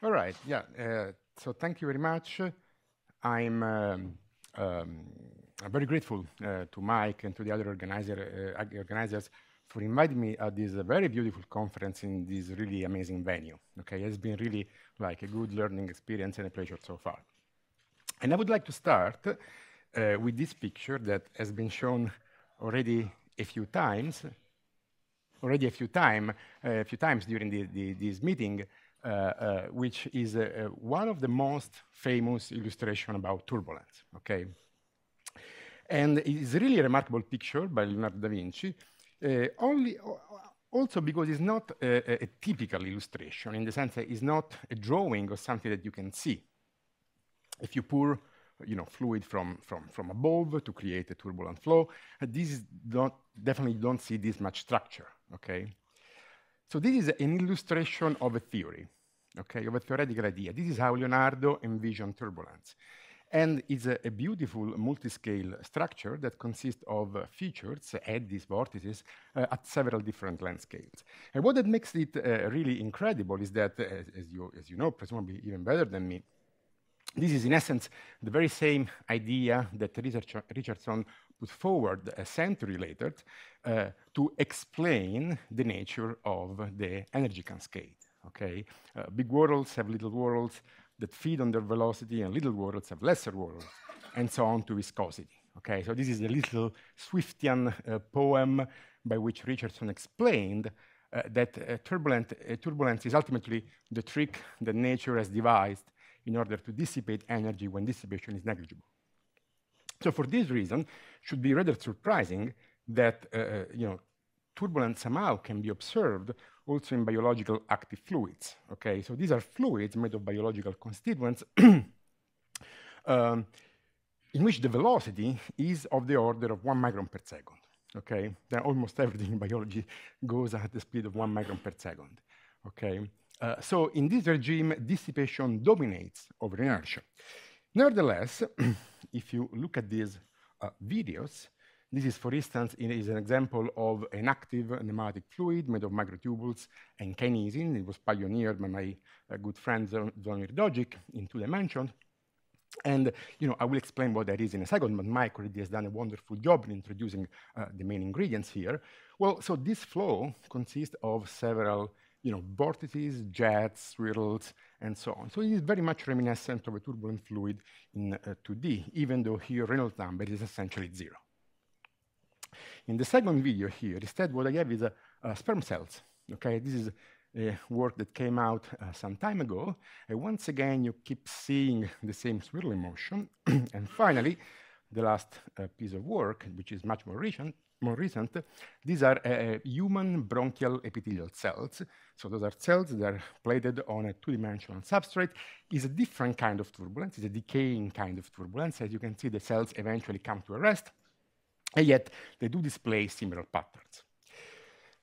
All right. Yeah. So thank you very much. I'm very grateful to Mike and to the other organizers for inviting me at this very beautiful conference in this really amazing venue. Okay, it's been really like a good learning experience and a pleasure so far. And I would like to start with this picture that has been shown already a few times. A few times during this meeting, which is one of the most famous illustration about turbulence. Okay, and it is really a remarkable picture by Leonardo da Vinci. Also because it's not a typical illustration in the sense that it's not a drawing or something that you can see. If you pour fluid from above to create a turbulent flow, definitely don't see this much structure, okay? So this is an illustration of a theory, okay, of a theoretical idea. This is how Leonardo envisioned turbulence. And it's a beautiful multi-scale structure that consists of features, eddies, vortices, at several different length scales. And what that makes it really incredible is that, as you know, presumably even better than me, this is in essence the very same idea that Richardson put forward a century later to explain the nature of the energy cascade. Okay, big worlds have little worlds that feed on their velocity, and little worlds have lesser worlds, and so on to viscosity. Okay, so this is a little Swiftian poem by which Richardson explained that turbulence is ultimately the trick that nature has devised in order to dissipate energy when dissipation is negligible. So for this reason, it should be rather surprising that turbulence somehow can be observed also in biological active fluids. Okay, so these are fluids made of biological constituents in which the velocity is of the order of 1 micron per second. Okay, then almost everything in biology goes at the speed of 1 micron per second. Okay. So in this regime, dissipation dominates over inertia. Nevertheless, if you look at these videos, this is, for instance, is an example of an active nematic fluid made of microtubules and kinesin. It was pioneered by my good friend Zvonimir Dojic in 2 dimensions. And I will explain what that is in a second, but Mike already has done a wonderful job in introducing the main ingredients here. Well, so this flow consists of several vortices, jets, swirls, and so on. So it is very much reminiscent of a turbulent fluid in 2D, even though here Reynolds number is essentially 0. In the second video here, instead, what I have is sperm cells. Okay, this is a work that came out some time ago. And once again, you keep seeing the same swirling motion. And finally, the last piece of work, which is much more recent, these are human bronchial epithelial cells. So those are cells that are plated on a 2-dimensional substrate. It's a different kind of turbulence. It's a decaying kind of turbulence. As you can see, the cells eventually come to a rest, and yet they do display similar patterns.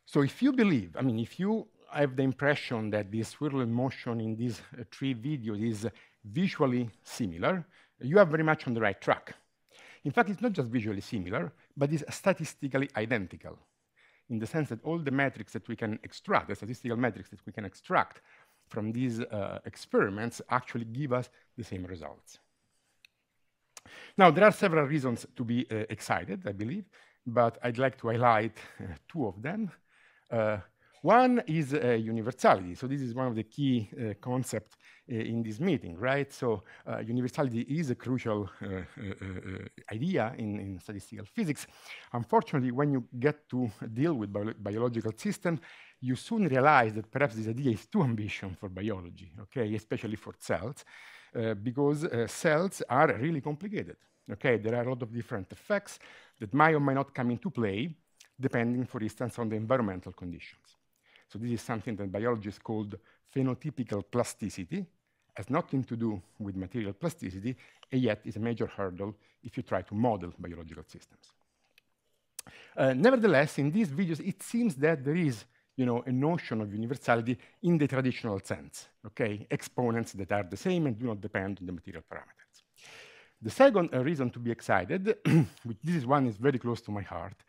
So if you believe, if you have the impression that this swirling motion in these 3 videos is visually similar, you are very much on the right track. In fact, it's not just visually similar, but it's statistically identical, in the sense that all the metrics that we can extract, the statistical metrics that we can extract from these experiments actually give us the same results. Now, there are several reasons to be excited, I believe, but I'd like to highlight 2 of them. One is universality. So this is one of the key concepts in this meeting, right? So universality is a crucial idea in statistical physics. Unfortunately, when you get to deal with biological systems, you soon realize that perhaps this idea is too ambitious for biology, okay, especially for cells, because cells are really complicated, okay? There are a lot of different effects that might or might not come into play, depending, for instance, on the environmental conditions. So this is something that biologists called phenotypical plasticity, has nothing to do with material plasticity, and yet is a major hurdle if you try to model biological systems. Nevertheless, in these videos, it seems that there is a notion of universality in the traditional sense, okay? Exponents that are the same and do not depend on the material parameters. The second reason to be excited, this one is very close to my heart,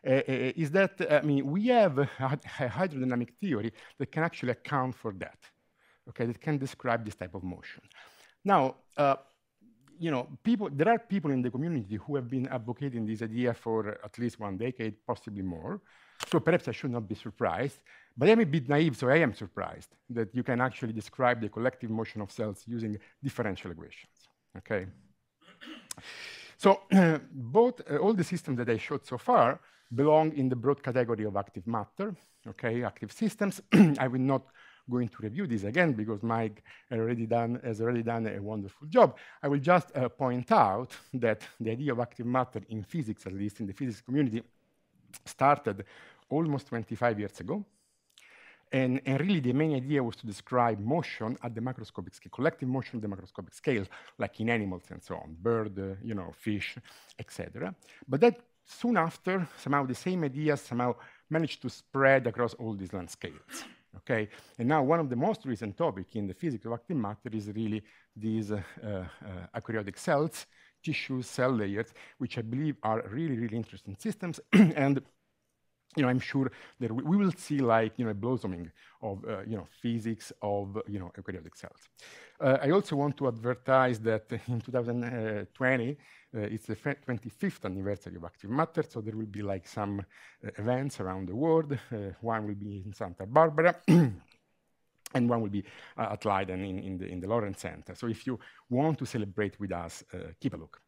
is that we have a hydrodynamic theory that can actually account for that. okay, that can describe this type of motion. Now, there are people in the community who have been advocating this idea for at least 1 decade, possibly more. So perhaps I should not be surprised, but I'm a bit naive, so I am surprised that you can actually describe the collective motion of cells using differential equations, okay? So all the systems that I showed so far belong in the broad category of active matter, okay, active systems. I will not go into review this again because Mike has already done a wonderful job. I will just point out that the idea of active matter in physics, at least in the physics community, started almost 25 years ago. And really the main idea was to describe motion at the macroscopic scale, collective motion at the macroscopic scale, like in animals and so on, bird, fish, etc. But that soon after, somehow the same ideas somehow managed to spread across all these landscapes. Okay, and now one of the most recent topics in the physics of active matter is really these eukaryotic cells, tissues, cell layers, which I believe are really, really interesting systems. And I'm sure that we will see like a blossoming of physics of eukaryotic cells. I also want to advertise that in 2020 it's the 25th anniversary of active matter, so there will be like some events around the world. One will be in Santa Barbara. And one will be at Leiden in the Lawrence Center. So if you want to celebrate with us, keep a look.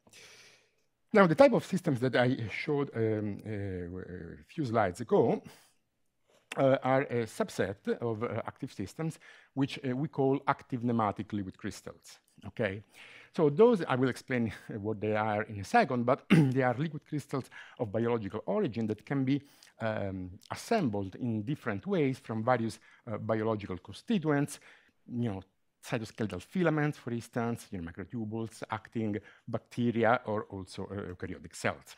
Now, the type of systems that I showed a few slides ago are a subset of active systems, which we call active nematic liquid crystals, okay? So those, I will explain what they are in a second, but they are liquid crystals of biological origin that can be assembled in different ways from various biological constituents, cytoskeletal filaments, for instance, microtubules, acting bacteria, or also eukaryotic cells.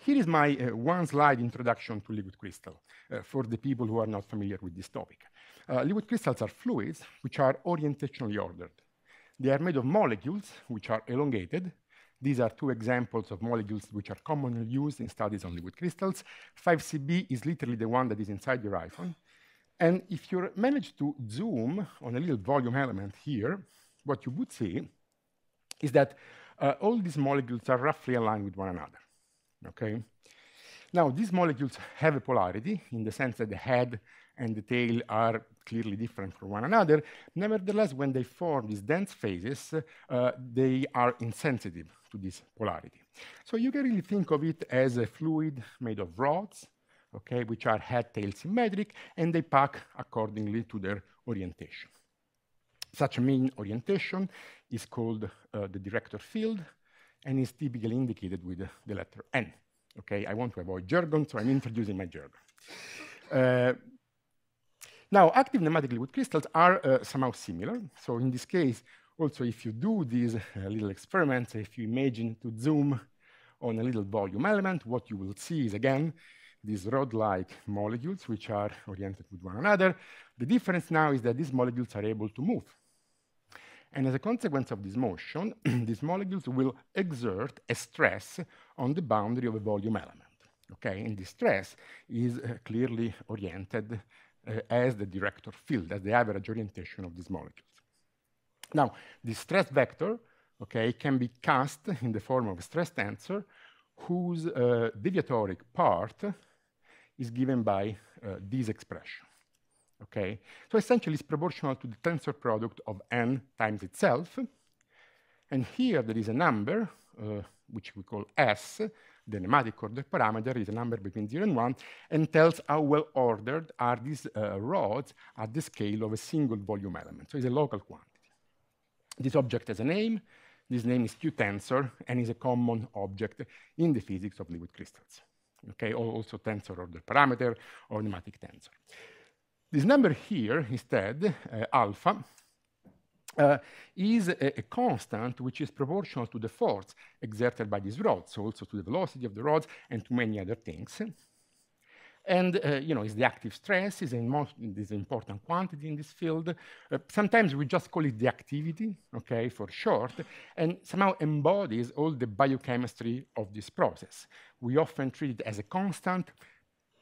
Here is my one-slide introduction to liquid crystal for the people who are not familiar with this topic. Liquid crystals are fluids which are orientationally ordered. They are made of molecules which are elongated. These are two examples of molecules which are commonly used in studies on liquid crystals. 5Cb is literally the one that is inside your iPhone. And if you manage to zoom on a little volume element here, what you would see is that all these molecules are roughly aligned with one another, okay? Now, these molecules have a polarity in the sense that the head and the tail are clearly different from one another. Nevertheless, when they form these dense phases, they are insensitive to this polarity. So you can really think of it as a fluid made of rods, okay, which are head-tail symmetric, and they pack accordingly to their orientation. Such a mean orientation is called the director field, and is typically indicated with the letter N. Okay, I want to avoid jargon, so I'm introducing my jargon. Now, active nematic liquid crystals are somehow similar. So in this case, also if you do these little experiments, if you imagine to zoom on a little volume element, what you will see is, again, these rod-like molecules which are oriented with one another. The difference now is that these molecules are able to move. And as a consequence of this motion, these molecules will exert a stress on the boundary of a volume element. Okay, and this stress is clearly oriented as the director field, as the average orientation of these molecules. Now, this stress vector, okay, can be cast in the form of a stress tensor whose deviatoric part is given by this expression. Okay, so essentially it's proportional to the tensor product of n times itself. And here there is a number, which we call S, the nematic order parameter is a number between 0 and 1, and tells how well ordered are these rods at the scale of a single volume element. So it's a local quantity. This object has a name. This name is Q tensor, and is a common object in the physics of liquid crystals. Okay, also tensor order parameter or nematic tensor. This number here, instead, alpha, is a constant which is proportional to the force exerted by these rods, so also to the velocity of the rods and to many other things. And is the active stress, is an important quantity in this field. Sometimes we just call it the activity, okay, for short, and somehow embodies all the biochemistry of this process. We often treat it as a constant.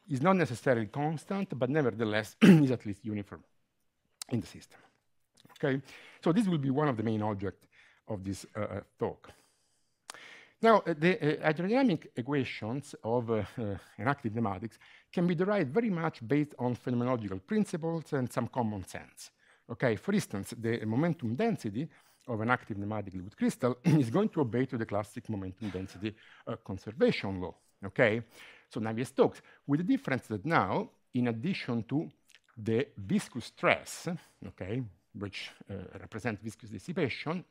It's not necessarily constant, but nevertheless is at least uniform. in the system. Okay, so this will be one of the main objects of this talk. Now, the hydrodynamic equations of an active nematics can be derived very much based on phenomenological principles and some common sense. Okay, for instance, the momentum density of an active nematic liquid crystal is going to obey to the classic momentum density conservation law. Okay, so Navier-Stokes, with the difference that now, in addition to the viscous stress, okay, which represents viscous dissipation,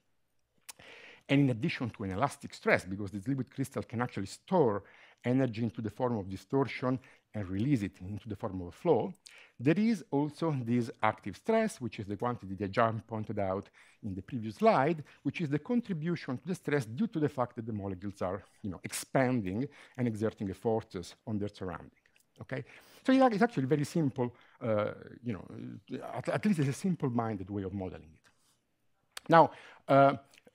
and in addition to an elastic stress, because this liquid crystal can actually store energy into the form of distortion and release it into the form of a flow, there is also this active stress, which is the quantity that John pointed out in the previous slide, which is the contribution to the stress due to the fact that the molecules are, expanding and exerting forces on their surrounding. Okay, so it's actually very simple. At least it's a simple-minded way of modeling it. Now,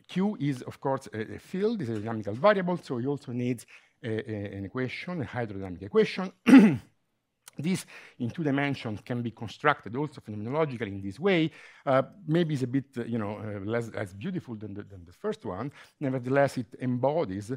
Q is, of course, a field, is a dynamical variable, so it also needs an equation, a hydrodynamic equation. This, in 2 dimensions, can be constructed also phenomenologically in this way. Maybe it's a bit, less beautiful than the first one. Nevertheless, it embodies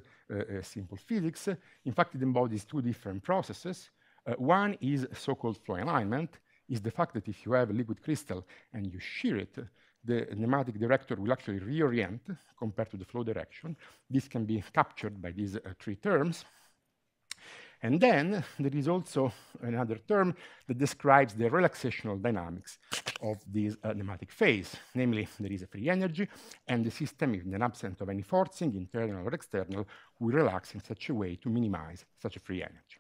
simple physics. In fact, it embodies 2 different processes. One is so-called flow alignment, is the fact that if you have a liquid crystal and you shear it, the nematic director will actually reorient compared to the flow direction. This can be captured by these 3 terms. And then there is also another term that describes the relaxational dynamics of this nematic phase. Namely, there is a free energy, and the system, in the absence of any forcing, internal or external, will relax in such a way to minimize such a free energy.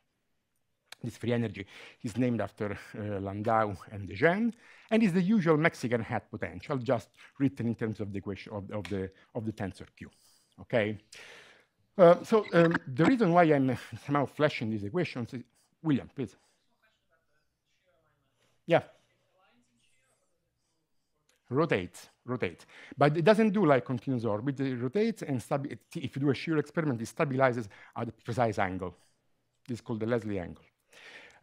This free energy is named after Landau and Dejean, and is the usual Mexican hat potential, just written in terms of the equation of the tensor Q. Okay. The reason why I'm somehow flashing these equations is, William, please. Yeah. Rotates, but it doesn't do like continuous orbit. It rotates, and if you do a shear experiment, it stabilizes at a precise angle. This is called the Leslie angle.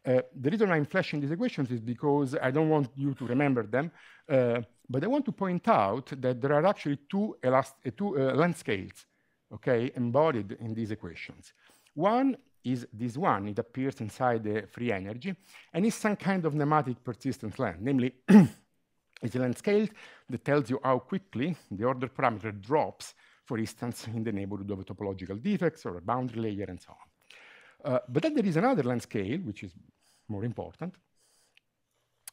The reason I'm flashing these equations is because I don't want you to remember them, but I want to point out that there are actually two length scales, okay, embodied in these equations. One is this one. It appears inside the free energy, and is some kind of nematic persistence length, namely, it's a length scale that tells you how quickly the order parameter drops, for instance, in the neighborhood of a topological defects or a boundary layer and so on. But then there is another length scale, which is more important,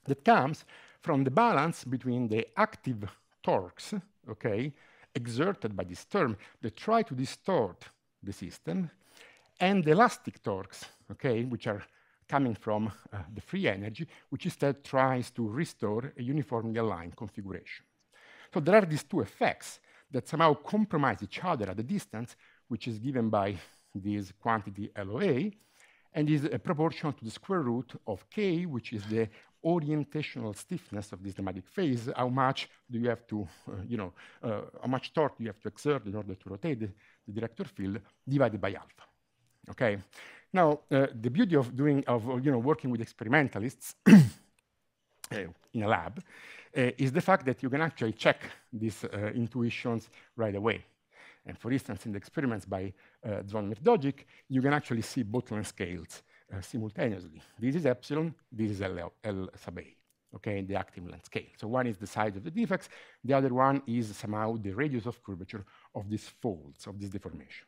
that comes from the balance between the active torques, okay, exerted by this term that try to distort the system, and the elastic torques, okay, which are coming from the free energy, which instead tries to restore a uniformly aligned configuration. So there are these two effects that somehow compromise each other at a distance, which is given by this quantity LOA, and is proportional to the square root of K, which is the orientational stiffness of this nematic phase. How much do you have to, how much torque do you have to exert in order to rotate the director field divided by alpha? Okay. Now, the beauty of working with experimentalists in a lab is the fact that you can actually check these intuitions right away. And for instance, in the experiments by Zvon-Mirdojic, you can actually see both length scales simultaneously. This is epsilon, this is L sub A, okay, the active length scale. So one is the size of the defects, the other one is somehow the radius of curvature of these folds, of this deformation.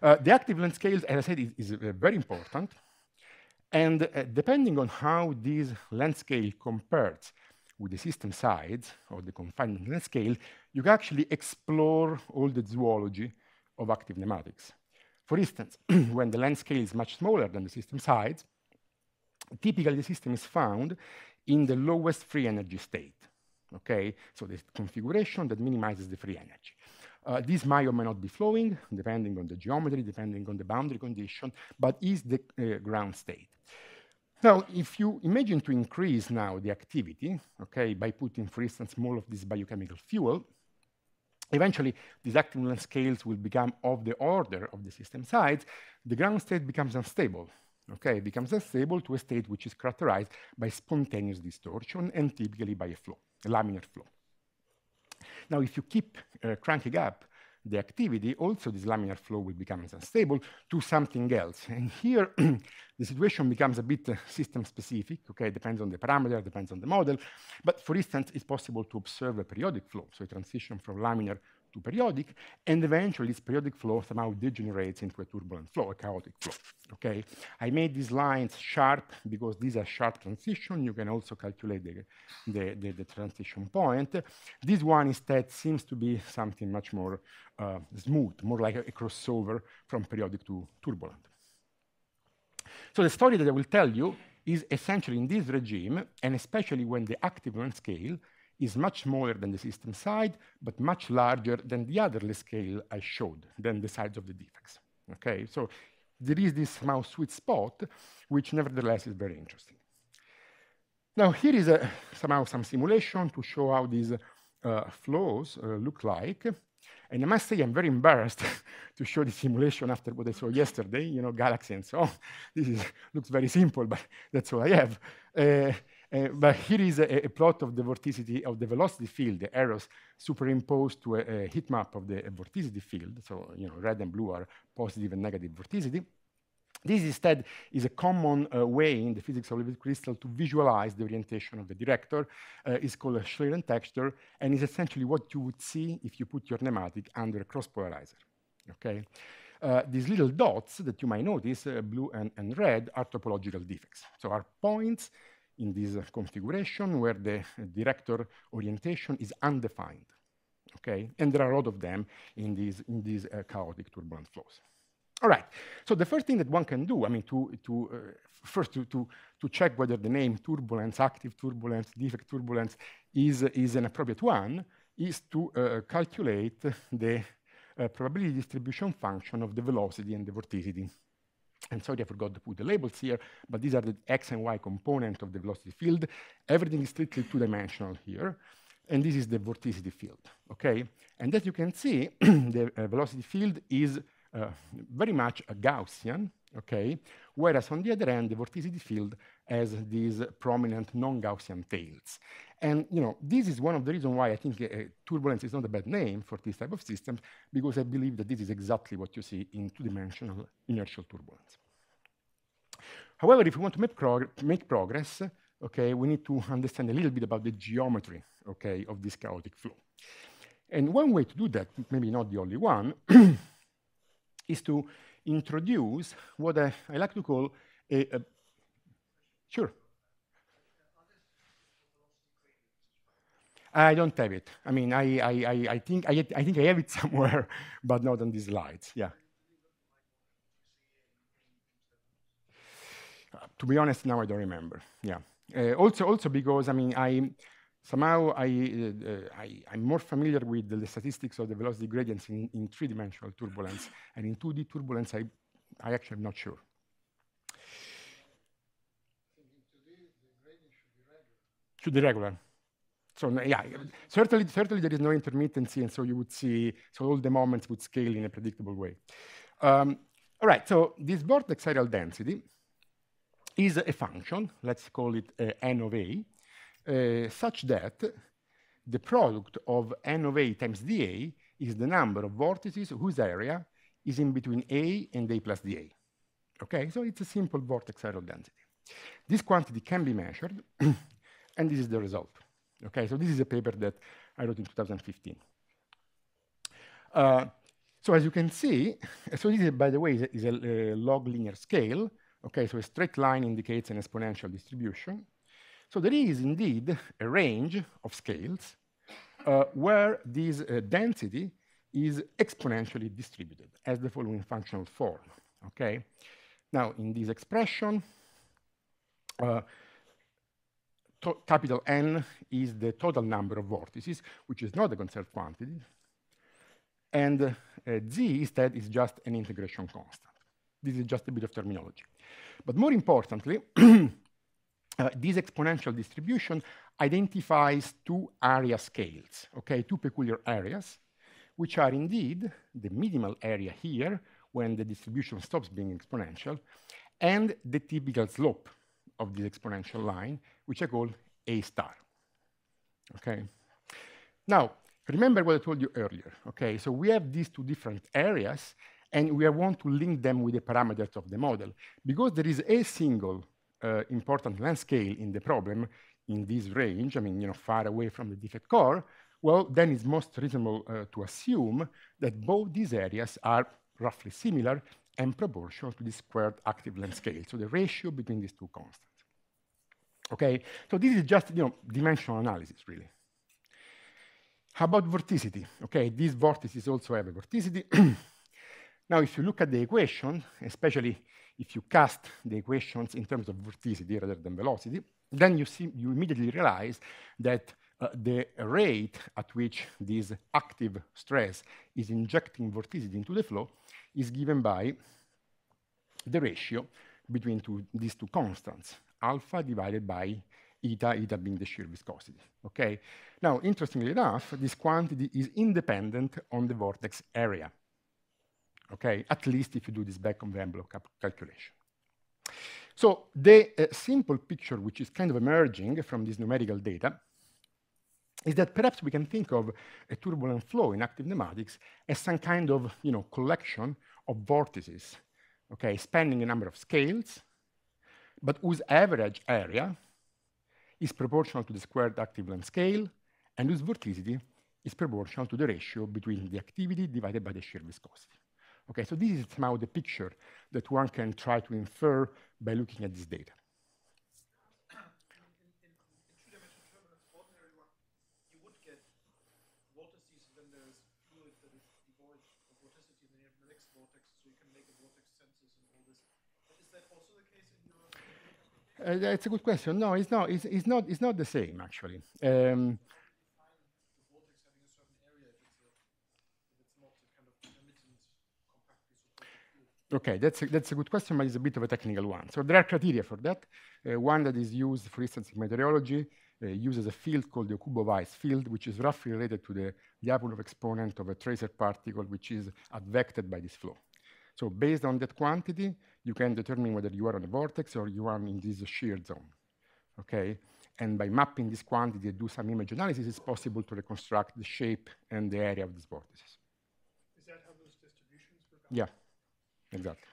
The active length scale, as I said, is very important. And depending on how this length scale compares with the system size or the confinement length scale, you can actually explore all the zoology of active nematics. For instance, when the length scale is much smaller than the system size, typically the system is found in the lowest free energy state. Okay, so the configuration that minimizes the free energy. This might or may not be flowing, depending on the geometry, depending on the boundary condition, but is the ground state. Now, if you imagine to increase now the activity, okay, by putting, for instance, more of this biochemical fuel, eventually these active length scales will become of the order of the system size. The ground state becomes unstable, Okay, it becomes unstable to a state which is characterized by spontaneous distortion and typically by a flow, a laminar flow. Now, if you keep cranking up the activity, also this laminar flow will become unstable to something else. And here, the situation becomes a bit system-specific, okay? It depends on the parameter, depends on the model. But for instance, it's possible to observe a periodic flow, so a transition from laminar to periodic, and eventually this periodic flow somehow degenerates into a turbulent flow, a chaotic flow, okay? I made these lines sharp because these are sharp transition. You can also calculate the transition point. This one instead seems to be something much more smooth, more like a crossover from periodic to turbulent. So the story that I will tell you is essentially in this regime, and especially when the active length scale is much smaller than the system side, but much larger than the other length scale I showed, than the sides of the defects. Okay, so there is this somehow sweet spot, which nevertheless is very interesting. Now here is somehow some simulation to show how these flows look like. And I must say I'm very embarrassed to show the simulation after what I saw yesterday, you know, galaxy and so on. This looks very simple, but that's all I have. But here is a plot of the vorticity of the velocity field, the arrows superimposed to a heat map of the vorticity field. So, you know, red and blue are positive and negative vorticity. This instead is a common way in the physics of liquid crystal to visualize the orientation of the director. It's called a Schlieren texture, and is essentially what you would see if you put your nematic under a cross polarizer. Okay, these little dots that you might notice, blue and red, are topological defects. So are points in this configuration where the director orientation is undefined. Okay, and there are a lot of them in these chaotic turbulent flows. All right, so the first thing that one can do, I mean, first to check whether the name turbulence, active turbulence, defect turbulence is an appropriate one, is to calculate the probability distribution function of the velocity and the vorticity. And sorry, I forgot to put the labels here, but these are the x and y component of the velocity field. Everything is strictly two-dimensional here, and this is the vorticity field, okay? And as you can see, the velocity field is very much a Gaussian, okay? Whereas on the other end, the vorticity field has these prominent non-Gaussian tails. And you know, this is one of the reasons why I think turbulence is not a bad name for this type of systems, because I believe that this is exactly what you see in two-dimensional inertial turbulence. However, if we want to make progress, okay, we need to understand a little bit about the geometry, okay, of this chaotic flow. And one way to do that, maybe not the only one, is to introduce what I like to call a sure. I don't have it. I mean, I think I have it somewhere, but not on these slides. Yeah. To be honest, now I don't remember. Yeah. Also because I mean I'm more familiar with the statistics of the velocity gradients in three-dimensional turbulence, and in 2D turbulence, I actually am not sure. Should be regular. So yeah, certainly there is no intermittency, and so you would see, so all the moments would scale in a predictable way. All right, so this vortex aerial density is a function, let's call it n of a, such that the product of n of a times dA is the number of vortices whose area is in between A and A plus dA. Okay, so it's a simple vortex aerial density. This quantity can be measured, and this is the result. Okay, so this is a paper that I wrote in 2015. So as you can see, so this is, by the way, is a log linear scale. Okay, so a straight line indicates an exponential distribution. So there is indeed a range of scales where this density is exponentially distributed as the following functional form. Okay, now in this expression, capital N is the total number of vortices, which is not a conserved quantity, and Z instead is just an integration constant. This is just a bit of terminology. But more importantly, this exponential distribution identifies two area scales, okay, two peculiar areas, which are indeed the minimal area here when the distribution stops being exponential, and the typical slope of this exponential line, which I call A star. Okay. Now, remember what I told you earlier. Okay, so we have these two different areas, and we want to link them with the parameters of the model. Because there is a single important length scale in the problem in this range, I mean, far away from the defect core, well, then it's most reasonable to assume that both these areas are roughly similar and proportional to the squared active length scale, so the ratio between these two constants. Okay, so this is just dimensional analysis, really. How about vorticity? Okay, these vortices also have a vorticity. Now, if you look at the equation, especially if you cast the equations in terms of vorticity rather than velocity, then you immediately realize that the rate at which this active stress is injecting vorticity into the flow is given by the ratio between these two constants, alpha divided by eta, eta being the shear viscosity. Okay. Now, interestingly enough, this quantity is independent on the vortex area. Okay, at least if you do this back-of-the-envelope calculation. So the simple picture which is kind of emerging from this numerical data is that perhaps we can think of a turbulent flow in active nematics as some kind of collection of vortices, okay, spanning a number of scales, but whose average area is proportional to the squared active length scale, and whose vorticity is proportional to the ratio between the activity divided by the shear viscosity. Okay, so this is somehow the picture that one can try to infer by looking at this data. In two-dimensional turbulence, ordinary one, you would get vortices when there is fluid that is devoid of vorticity, and then you have the next vortex, so you can make a vortex census and all this. But is that also the case in your It's a good question. No, it's not. It's not the same, actually. Okay, that's a good question, but it's a bit of a technical one. So there are criteria for that. One that is used, for instance, in meteorology, uses a field called the Kubo-Weiss field, which is roughly related to the Lyapunov exponent of a tracer particle, which is advected by this flow. So based on that quantity, you can determine whether you are on a vortex or you are in this shear zone. Okay, and by mapping this quantity and do some image analysis, it's possible to reconstruct the shape and the area of these vortices. Is that how those distributions work out? Yeah. Exactly.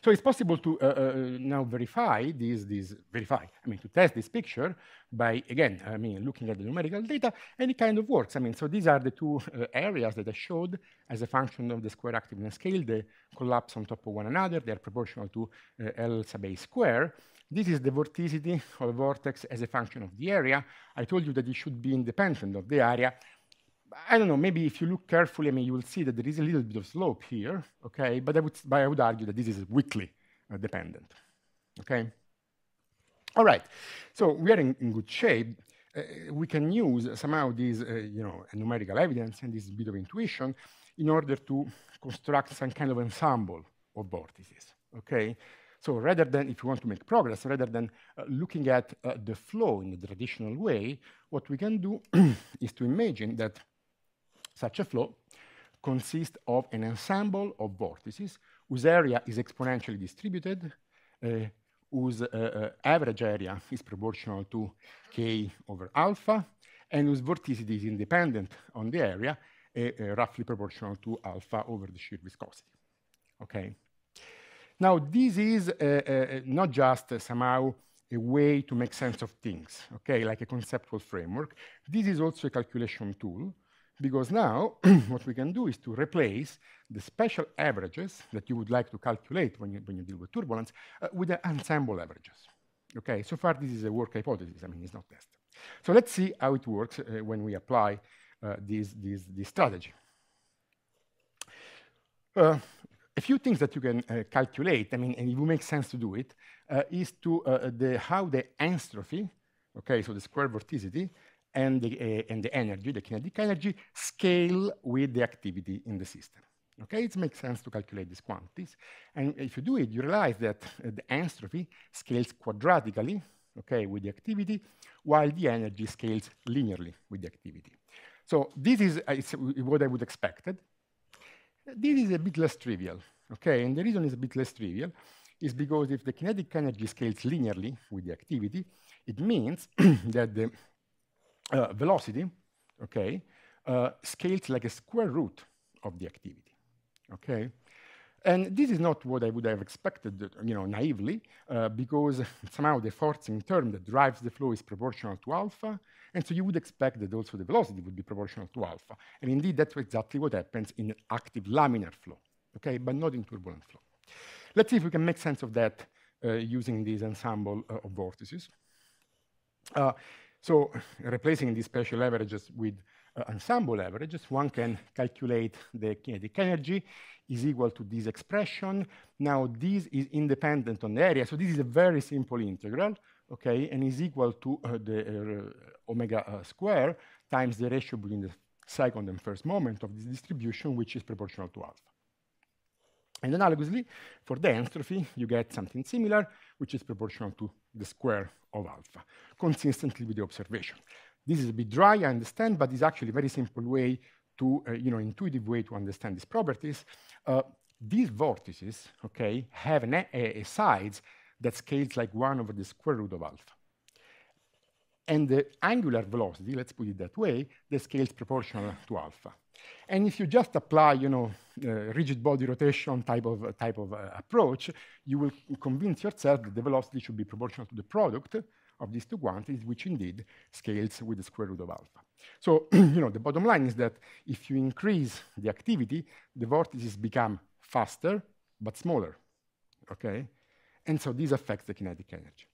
So it's possible to now verify to test this picture by, again, looking at the numerical data, and it kind of works. So these are the two areas that I showed as a function of the square activeness scale. They collapse on top of one another. They are proportional to L sub A square. This is the vorticity of a vortex as a function of the area. I told you that it should be independent of the area. I don't know, maybe if you look carefully, you will see that there is a little bit of slope here, okay? But I would argue that this is weakly dependent, okay? All right, so we are in good shape. We can use somehow this, numerical evidence and this bit of intuition in order to construct some kind of ensemble of vortices, okay? So rather than, if you want to make progress, rather than looking at the flow in the traditional way, what we can do is to imagine that such a flow consists of an ensemble of vortices whose area is exponentially distributed, whose average area is proportional to k over alpha, and whose vorticity is independent on the area, roughly proportional to alpha over the shear viscosity. Okay. Now, this is not just somehow a way to make sense of things, okay, like a conceptual framework. This is also a calculation tool, because now what we can do is to replace the special averages that you would like to calculate when you deal with turbulence with the ensemble averages. Okay, so far this is a work hypothesis. It's not tested. So let's see how it works when we apply this strategy. A few things that you can calculate, and it will make sense to do it, is to how the enstrophy, okay, so the square vorticity, and the energy, the kinetic energy, scale with the activity in the system. Okay, it makes sense to calculate these quantities. And if you do it, you realize that the entropy scales quadratically, okay, with the activity, while the energy scales linearly with the activity. So this is what I would expect. This is a bit less trivial, okay? And the reason is a bit less trivial is because if the kinetic energy scales linearly with the activity, it means that the velocity, okay, scales like a square root of the activity, okay? And this is not what I would have expected, naively, because somehow the forcing term that drives the flow is proportional to alpha, and so you would expect that also the velocity would be proportional to alpha. And indeed, that's exactly what happens in active laminar flow, okay, but not in turbulent flow. Let's see if we can make sense of that using this ensemble of vortices. So replacing these special averages with ensemble averages, one can calculate the kinetic energy is equal to this expression. Now, this is independent on the area, so this is a very simple integral, okay, and is equal to the omega square times the ratio between the second and first moment of this distribution, which is proportional to alpha. And analogously, for the enstrophy, you get something similar, which is proportional to the square of alpha, consistently with the observation. This is a bit dry, I understand, but it's actually a very simple way to, intuitive way to understand these properties. These vortices, okay, have a size that scales like 1 over the square root of alpha. And the angular velocity, let's put it that way, that scales proportional to alpha. And if you just apply, rigid body rotation type of approach, you will convince yourself that the velocity should be proportional to the product of these two quantities, which indeed scales with the square root of alpha. So, the bottom line is that if you increase the activity, the vortices become faster but smaller, okay? And so this affects the kinetic energy.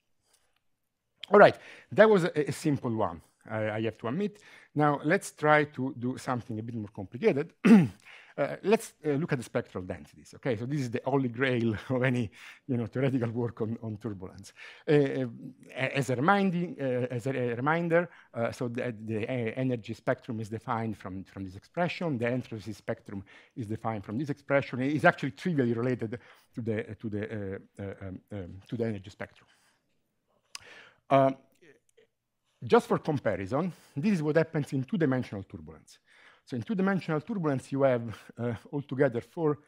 All right, that was a simple one, I have to admit. Now, let's try to do something a bit more complicated. Let's look at the spectral densities, okay? So this is the holy grail of any, theoretical work on turbulence. As a reminder, so the energy spectrum is defined from this expression. The entropy spectrum is defined from this expression. It is actually trivially related to the energy spectrum. Just for comparison, this is what happens in two-dimensional turbulence. So in two-dimensional turbulence, you have altogether 4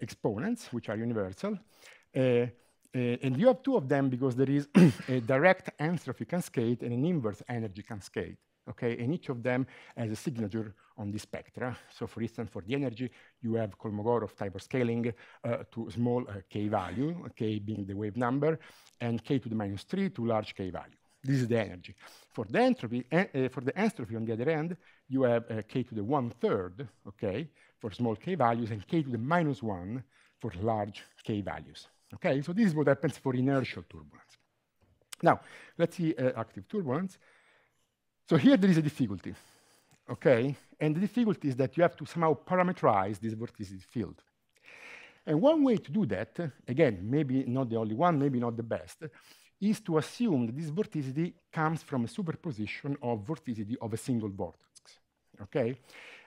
exponents, which are universal. And you have 2 of them because there is a direct entropy cascade and an inverse energy cascade. Okay, and each of them has a signature on the spectra. So for instance, for the energy, you have Kolmogorov type of scaling to small k value, k being the wave number, and k to the -3 to large k value. This is the energy. For the entropy, for the entropy on the other end, you have k to the 1/3, okay, for small k values, and k to the -1 for large k values. Okay, so this is what happens for inertial turbulence. Now, let's see active turbulence. So here there is a difficulty, okay? And the difficulty is that you have to somehow parameterize this vorticity field. And one way to do that, again, maybe not the only one, maybe not the best, is to assume that this vorticity comes from a superposition of vorticity of a single vortex, okay?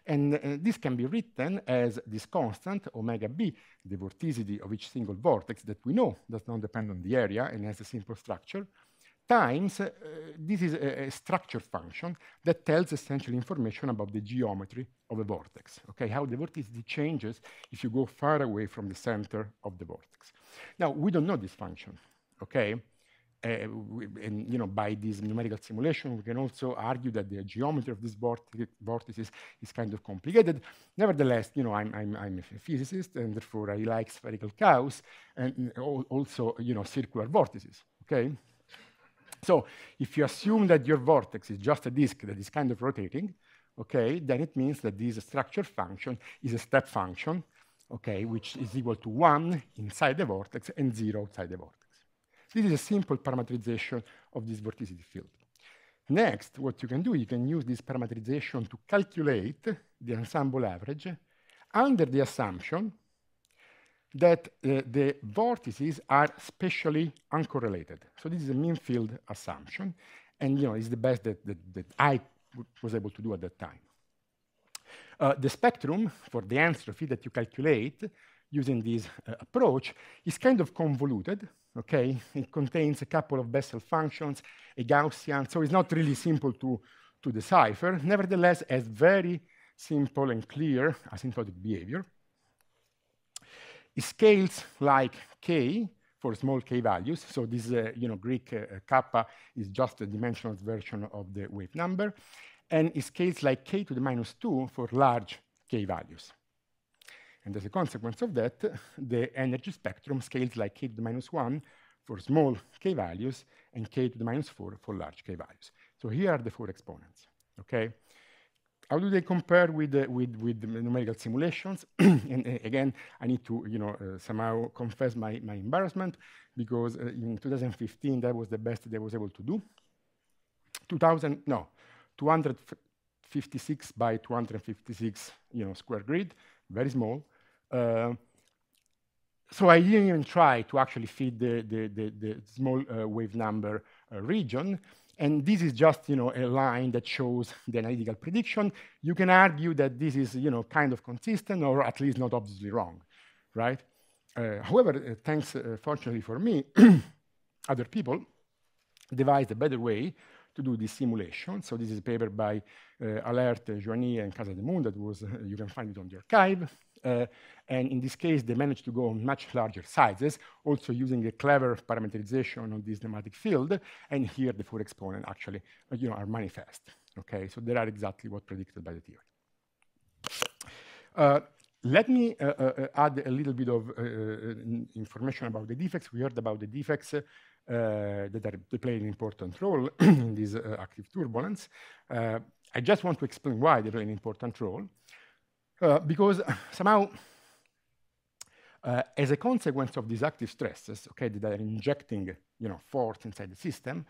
And this can be written as this constant, omega b, the vorticity of each single vortex that we know does not depend on the area and has a simple structure, times, this is a structure function that tells essential information about the geometry of a vortex, okay? How the vorticity changes if you go far away from the center of the vortex. Now, we don't know this function, okay? And by this numerical simulation, we can also argue that the geometry of these vortices is kind of complicated. Nevertheless, I'm a physicist, and therefore I like spherical chaos and also, circular vortices, okay? So if you assume that your vortex is just a disk that is kind of rotating, okay, then it means that this structure function is a step function, okay, which is equal to 1 inside the vortex and 0 outside the vortex. This is a simple parameterization of this vorticity field. Next, what you can do, you can use this parameterization to calculate the ensemble average under the assumption that the vortices are spatially uncorrelated. So this is a mean field assumption, and it's the best that I was able to do at that time. The spectrum for the entropy that you calculate using this approach is kind of convoluted, okay? It contains a couple of Bessel functions, a Gaussian, so it's not really simple to decipher. Nevertheless, has very simple and clear asymptotic behavior. It scales like k for small k values. So this, Greek kappa is just a dimensional version of the wave number, and it scales like k to the minus 2 for large k values. And as a consequence of that, the energy spectrum scales like k to the minus 1 for small k values and k to the minus 4 for large k values. So here are the 4 exponents, okay? How do they compare with the numerical simulations? And again, I need to somehow confess my embarrassment, because in 2015 that was the best that I was able to do. 256 by 256 square grid, very small. So I didn't even try to actually feed the small wave number region. And this is just, a line that shows the analytical prediction. You can argue that this is, kind of consistent, or at least not obviously wrong, right? However, thanks, fortunately for me, other people devised a better way to do this simulation. So this is a paper by Alert, Joanny, and Casademun that was, you can find it on the archive. And in this case, they managed to go on much larger sizes, also using a clever parameterization of this nematic field. And here, the 4 exponents actually, are manifest. Okay, so they are exactly what predicted by the theory. Let me add a little bit of information about the defects. We heard about the defects that play an important role in this active turbulence. I just want to explain why they play an important role. Because somehow, as a consequence of these active stresses, okay, that are injecting, force inside the system,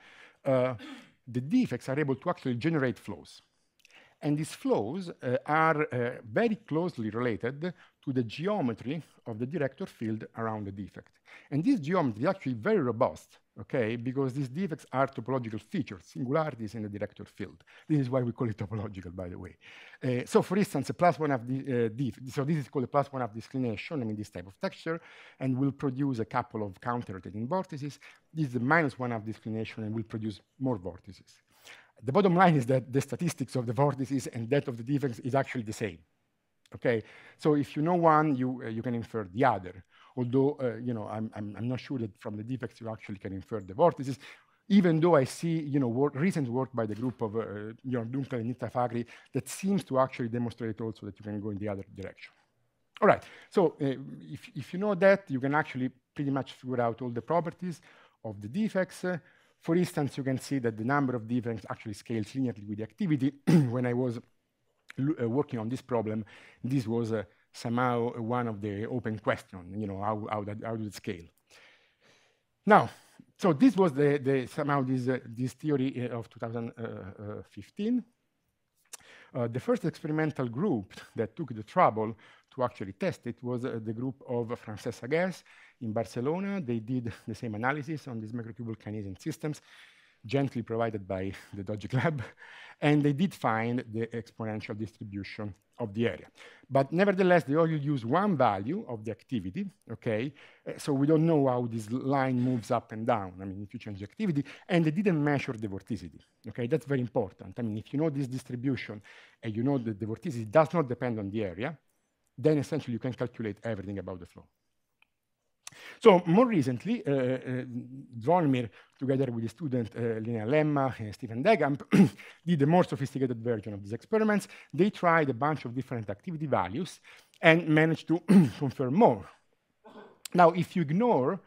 the defects are able to actually generate flows. And these flows are very closely related to the geometry of the director field around the defect. And this geometry is actually very robust, okay, because these defects are topological features, singularities in the director field. This is why we call it topological, by the way. So for instance, a +1 defect, so this is called a +1 disclination, this type of texture, and will produce a couple of counter-rotating vortices. This is a -1 disclination and will produce more vortices. The bottom line is that the statistics of the vortices and that of the defects is actually the same. Okay, so if you know one, you can infer the other. Although I'm not sure that from the defects you actually can infer the vortices. Even though I see recent work by the group of Dunkel and Nita Fagri that seems to actually demonstrate also that you can go in the other direction. All right, so if you know that, you can actually pretty much figure out all the properties of the defects. For instance, you can see that the number of defects actually scales linearly with the activity. When I was working on this problem, this was somehow one of the open questions, how did it scale? Now, so this was somehow this theory of 2015. The first experimental group that took the trouble to actually test it was the group of Francesc Agués in Barcelona. They did the same analysis on these microtubule kinesin systems, gently provided by the Dodge Lab, and they did find the exponential distribution of the area. But nevertheless, they only use one value of the activity, okay? So we don't know how this line moves up and down, if you change the activity, and they didn't measure the vorticity, okay? That's very important. If you know this distribution and you know that the vorticity does not depend on the area, then essentially you can calculate everything about the flow. So more recently, Zvonimir, together with the student Linnea Lemma and Stephen Degamp, did a more sophisticated version of these experiments. They tried a bunch of different activity values and managed to confirm more. Now, if you ignore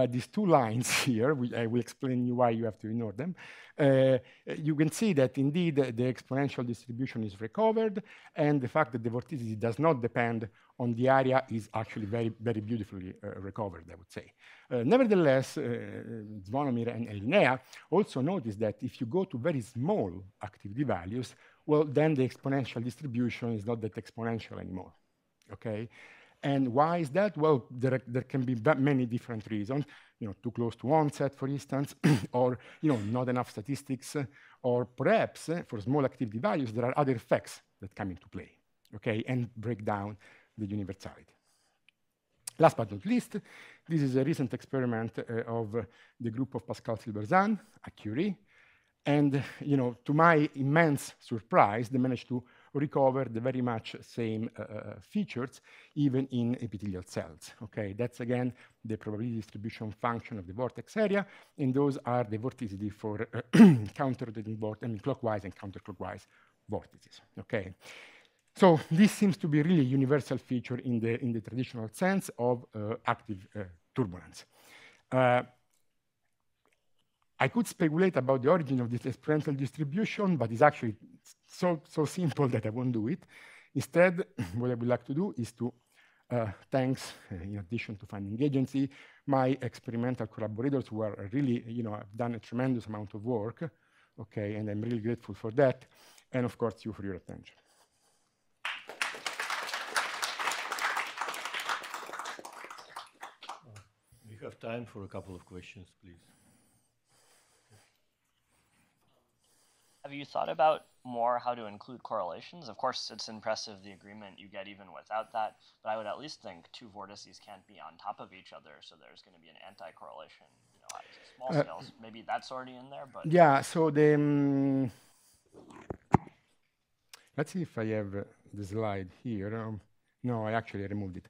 these 2 lines here, I will explain you why you have to ignore them, you can see that indeed the exponential distribution is recovered, and the fact that the vorticity does not depend on the area is actually very, very beautifully recovered, I would say. Nevertheless, Zvonimir and Linnea also noticed that if you go to very small activity values, well, then the exponential distribution is not that exponential anymore, okay? And why is that? Well, there can be many different reasons. Too close to onset, for instance, or not enough statistics, or perhaps for small activity values there are other effects that come into play, okay, and break down the universality. Last but not least, this is a recent experiment of the group of Pascal Silberzan at Curie, and to my immense surprise, they managed to recover the very much same features even in epithelial cells. Okay, that's again the probability distribution function of the vortex area, and those are the vorticity for counter-rotating clockwise and counterclockwise vortices. Okay, so this seems to be really a universal feature in the traditional sense of active turbulence. I could speculate about the origin of this experiential distribution, but it's actually so simple that I won't do it. Instead, what I would like to do is to, thanks, in addition to finding agency, my experimental collaborators who are really, have done a tremendous amount of work, okay, and I'm really grateful for that, and of course, you for your attention. We have time for a couple of questions, please. Have you thought about more how to include correlations? Of course, it's impressive the agreement you get even without that, but I would at least think two vortices can't be on top of each other, so there's going to be an anti-correlation, at small scales. Maybe that's already in there, but... Yeah, so the... let's see if I have the slide here. No, I actually removed it.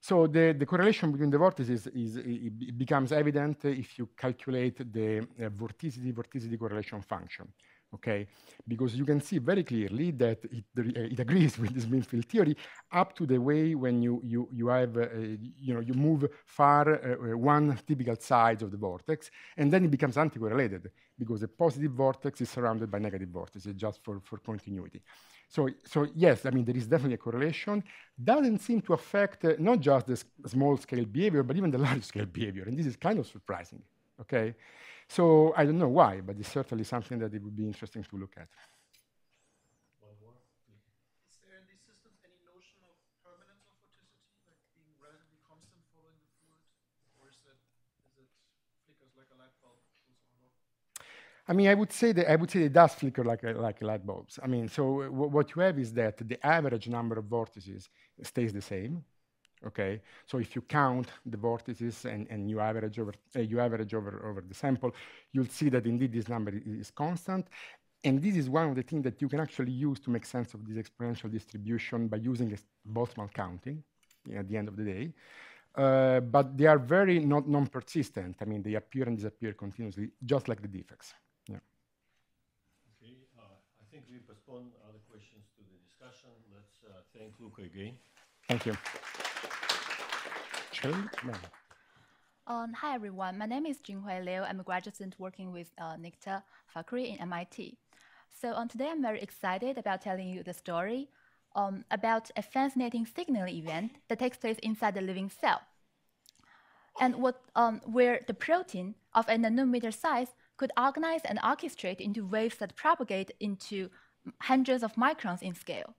So the correlation between the vortices it becomes evident if you calculate the vorticity correlation function, okay? Because you can see very clearly that it agrees with this mean field theory up to the way when you have you move far one typical side of the vortex, and then it becomes anti-correlated because the positive vortex is surrounded by negative vortices just for continuity. So yes, I mean, there is definitely a correlation. Doesn't seem to affect not just the small scale behavior, but even the large scale behavior. And this is kind of surprising, okay? So I don't know why, but it's certainly something that it would be interesting to look at. One more, please. Is there in these systems any notion of permanence of vorticity, like being relatively constant following the fluid? Or is it flickers like a light bulb, goes on and off? I mean, I would say it does flicker like light bulbs. I mean, so what you have is that the average number of vortices stays the same. Okay, so if you count the vortices and you average over the sample, you'll see that indeed this number is constant. And this is one of the things that you can actually use to make sense of this exponential distribution by using Boltzmann counting at the end of the day. But they are very non-persistent. I mean, they appear and disappear continuously, just like the defects. Yeah. Okay, I think we postpone other questions to the discussion. Let's thank Luca again. Thank you. Hi, everyone. My name is Junhui Liu. I'm a graduate student working with Nikta Fakhri in MIT. So today I'm very excited about telling you the story about a fascinating signaling event that takes place inside the living cell, and where the protein of a nanometer size could organize and orchestrate into waves that propagate into hundreds of microns in scale.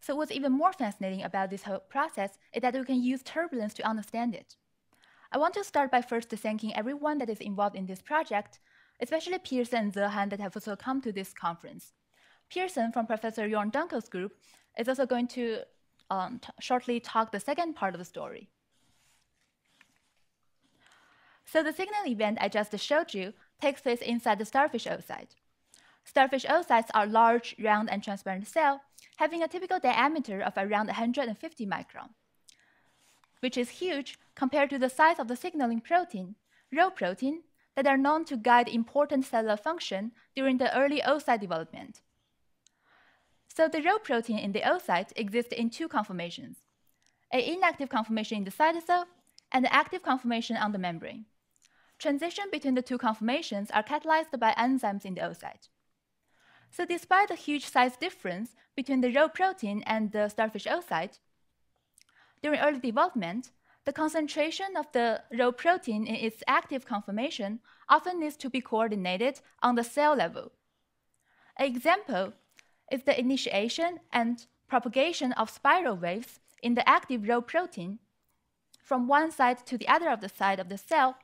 So what's even more fascinating about this whole process is that we can use turbulence to understand it. I want to start by first thanking everyone that is involved in this project, especially Pearson and Zehan that have also come to this conference. Pearson from Professor Jorn Dunkel's group is also going to shortly talk the second part of the story. So the signal event I just showed you takes place inside the starfish oocyte. Starfish oocytes are large, round, and transparent cells having a typical diameter of around 150 micron, which is huge compared to the size of the signaling protein, Rho protein, that are known to guide important cellular function during the early oocyte development. So the Rho protein in the oocyte exists in two conformations, an inactive conformation in the cytosol and an active conformation on the membrane. Transition between the two conformations are catalyzed by enzymes in the oocyte. So despite the huge size difference between the Rho protein and the starfish oocyte, during early development, the concentration of the Rho protein in its active conformation often needs to be coordinated on the cell level. An example is the initiation and propagation of spiral waves in the active Rho protein from one side to the other of the side of the cell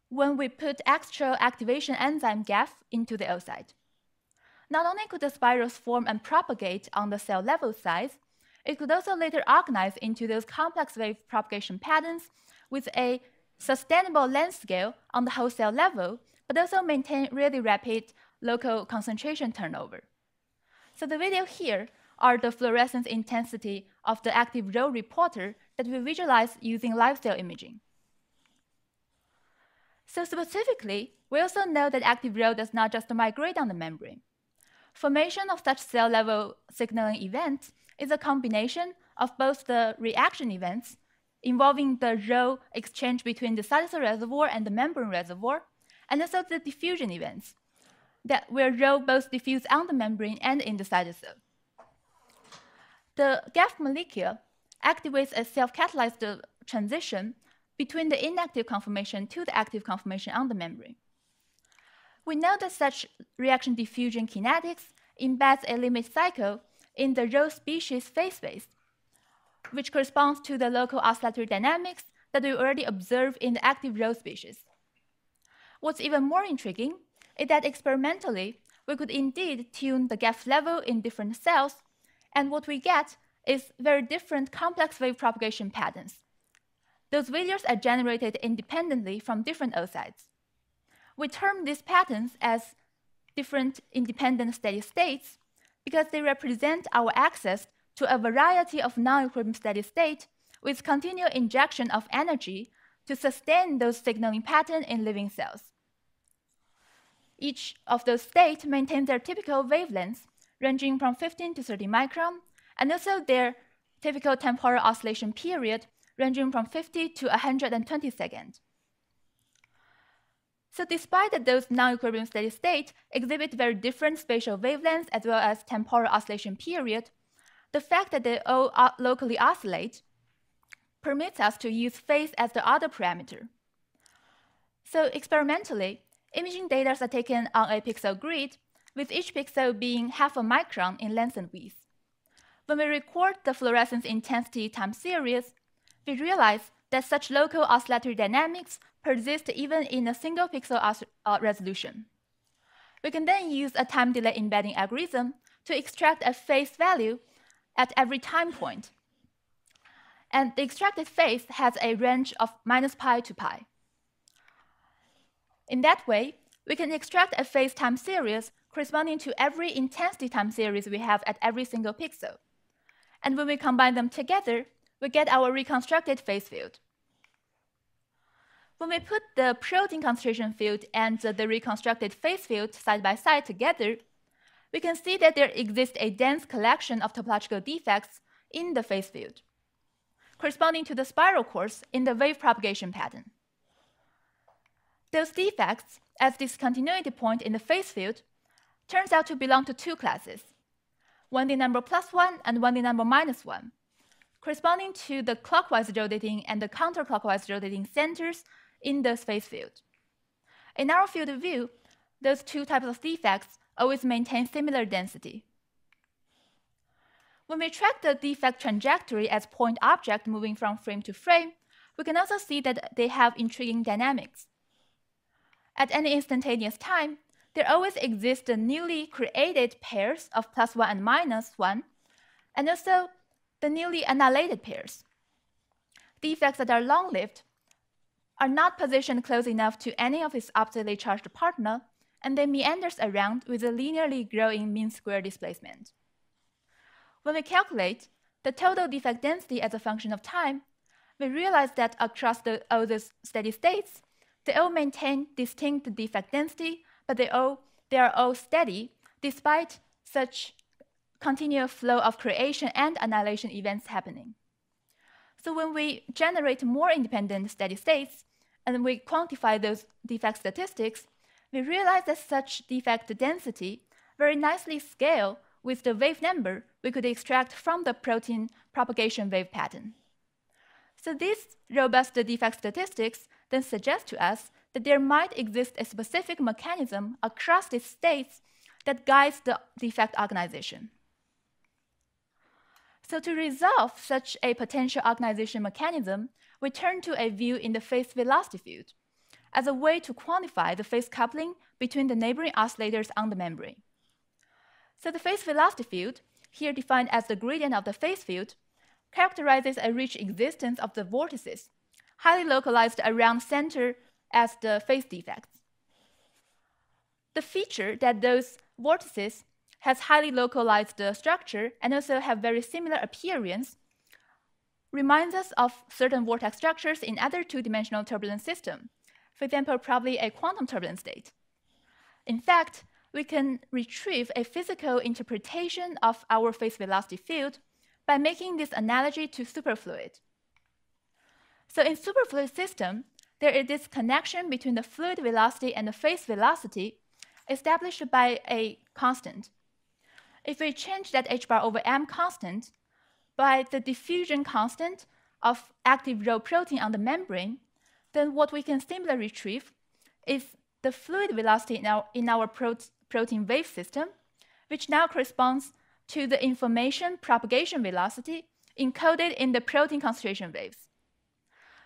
when we put extra activation enzyme GAF into the oocyte. Not only could the spirals form and propagate on the cell level size, it could also later organize into those complex wave propagation patterns with a sustainable length scale on the whole cell level, but also maintain really rapid local concentration turnover. So the video here are the fluorescence intensity of the active rho reporter that we visualize using live cell imaging. So specifically, we also know that active rho does not just migrate on the membrane. Formation of such cell-level signaling events is a combination of both the reaction events involving the rho exchange between the cytosol reservoir and the membrane reservoir, and also the diffusion events, where rho both diffuse on the membrane and in the cytosol. The GAF molecule activates a self-catalyzed transition between the inactive conformation to the active conformation on the membrane. We know that such reaction diffusion kinetics embeds a limit cycle in the rho species phase space, which corresponds to the local oscillatory dynamics that we already observe in the active rho species. What's even more intriguing is that experimentally, we could indeed tune the GAF level in different cells, and what we get is very different complex wave propagation patterns. Those videos are generated independently from different oocytes. We term these patterns as different independent steady states because they represent our access to a variety of non-equilibrium steady state with continual injection of energy to sustain those signaling patterns in living cells. Each of those states maintains their typical wavelengths ranging from 15 to 30 micron, and also their typical temporal oscillation period ranging from 50 to 120 seconds. So despite that those non-equilibrium steady states exhibit very different spatial wavelengths as well as temporal oscillation period, the fact that they all locally oscillate permits us to use phase as the other parameter. So experimentally, imaging data are taken on a pixel grid, with each pixel being half a micron in length and width. When we record the fluorescence intensity time series, we realize that such local oscillatory dynamics persist even in a single pixel resolution. We can then use a time delay embedding algorithm to extract a phase value at every time point. And the extracted phase has a range of -pi to pi. In that way, we can extract a phase time series corresponding to every intensity time series we have at every single pixel. And when we combine them together, we get our reconstructed phase field. When we put the protein concentration field and the reconstructed phase field side by side together, we can see that there exists a dense collection of topological defects in the phase field, corresponding to the spiral course in the wave propagation pattern. Those defects, as discontinuity point in the phase field, turns out to belong to two classes, 1D number +1 and 1D number -1, corresponding to the clockwise rotating and the counterclockwise rotating centers in the phase field. In our field of view, those two types of defects always maintain similar density. When we track the defect trajectory as point object moving from frame to frame, we can also see that they have intriguing dynamics. At any instantaneous time, there always exist the newly created pairs of +1 and -1, and also the newly annihilated pairs. Defects that are long-lived are not positioned close enough to any of its oppositely charged partner, and they meanders around with a linearly growing mean square displacement. When we calculate the total defect density as a function of time, we realize that across all those steady states, they all maintain distinct defect density, but they are all steady despite such continual flow of creation and annihilation events happening. So when we generate more independent steady states and we quantify those defect statistics, we realize that such defect density very nicely scale with the wave number we could extract from the protein propagation wave pattern. So these robust defect statistics then suggest to us that there might exist a specific mechanism across these states that guides the defect organization. So to resolve such a potential organization mechanism, we turn to a view in the phase velocity field as a way to quantify the phase coupling between the neighboring oscillators on the membrane. So the phase velocity field, here defined as the gradient of the phase field, characterizes a rich existence of the vortices, highly localized around center as the phase defects. The feature that those vortices has highly localized structure and also have very similar appearance reminds us of certain vortex structures in other two-dimensional turbulence systems. For example, probably a quantum turbulence state. In fact, we can retrieve a physical interpretation of our phase velocity field by making this analogy to superfluid. So in superfluid system, there is this connection between the fluid velocity and the phase velocity established by a constant. If we change that h bar over m constant by the diffusion constant of active rho protein on the membrane, then what we can simply retrieve is the fluid velocity in our protein wave system, which now corresponds to the information propagation velocity encoded in the protein concentration waves.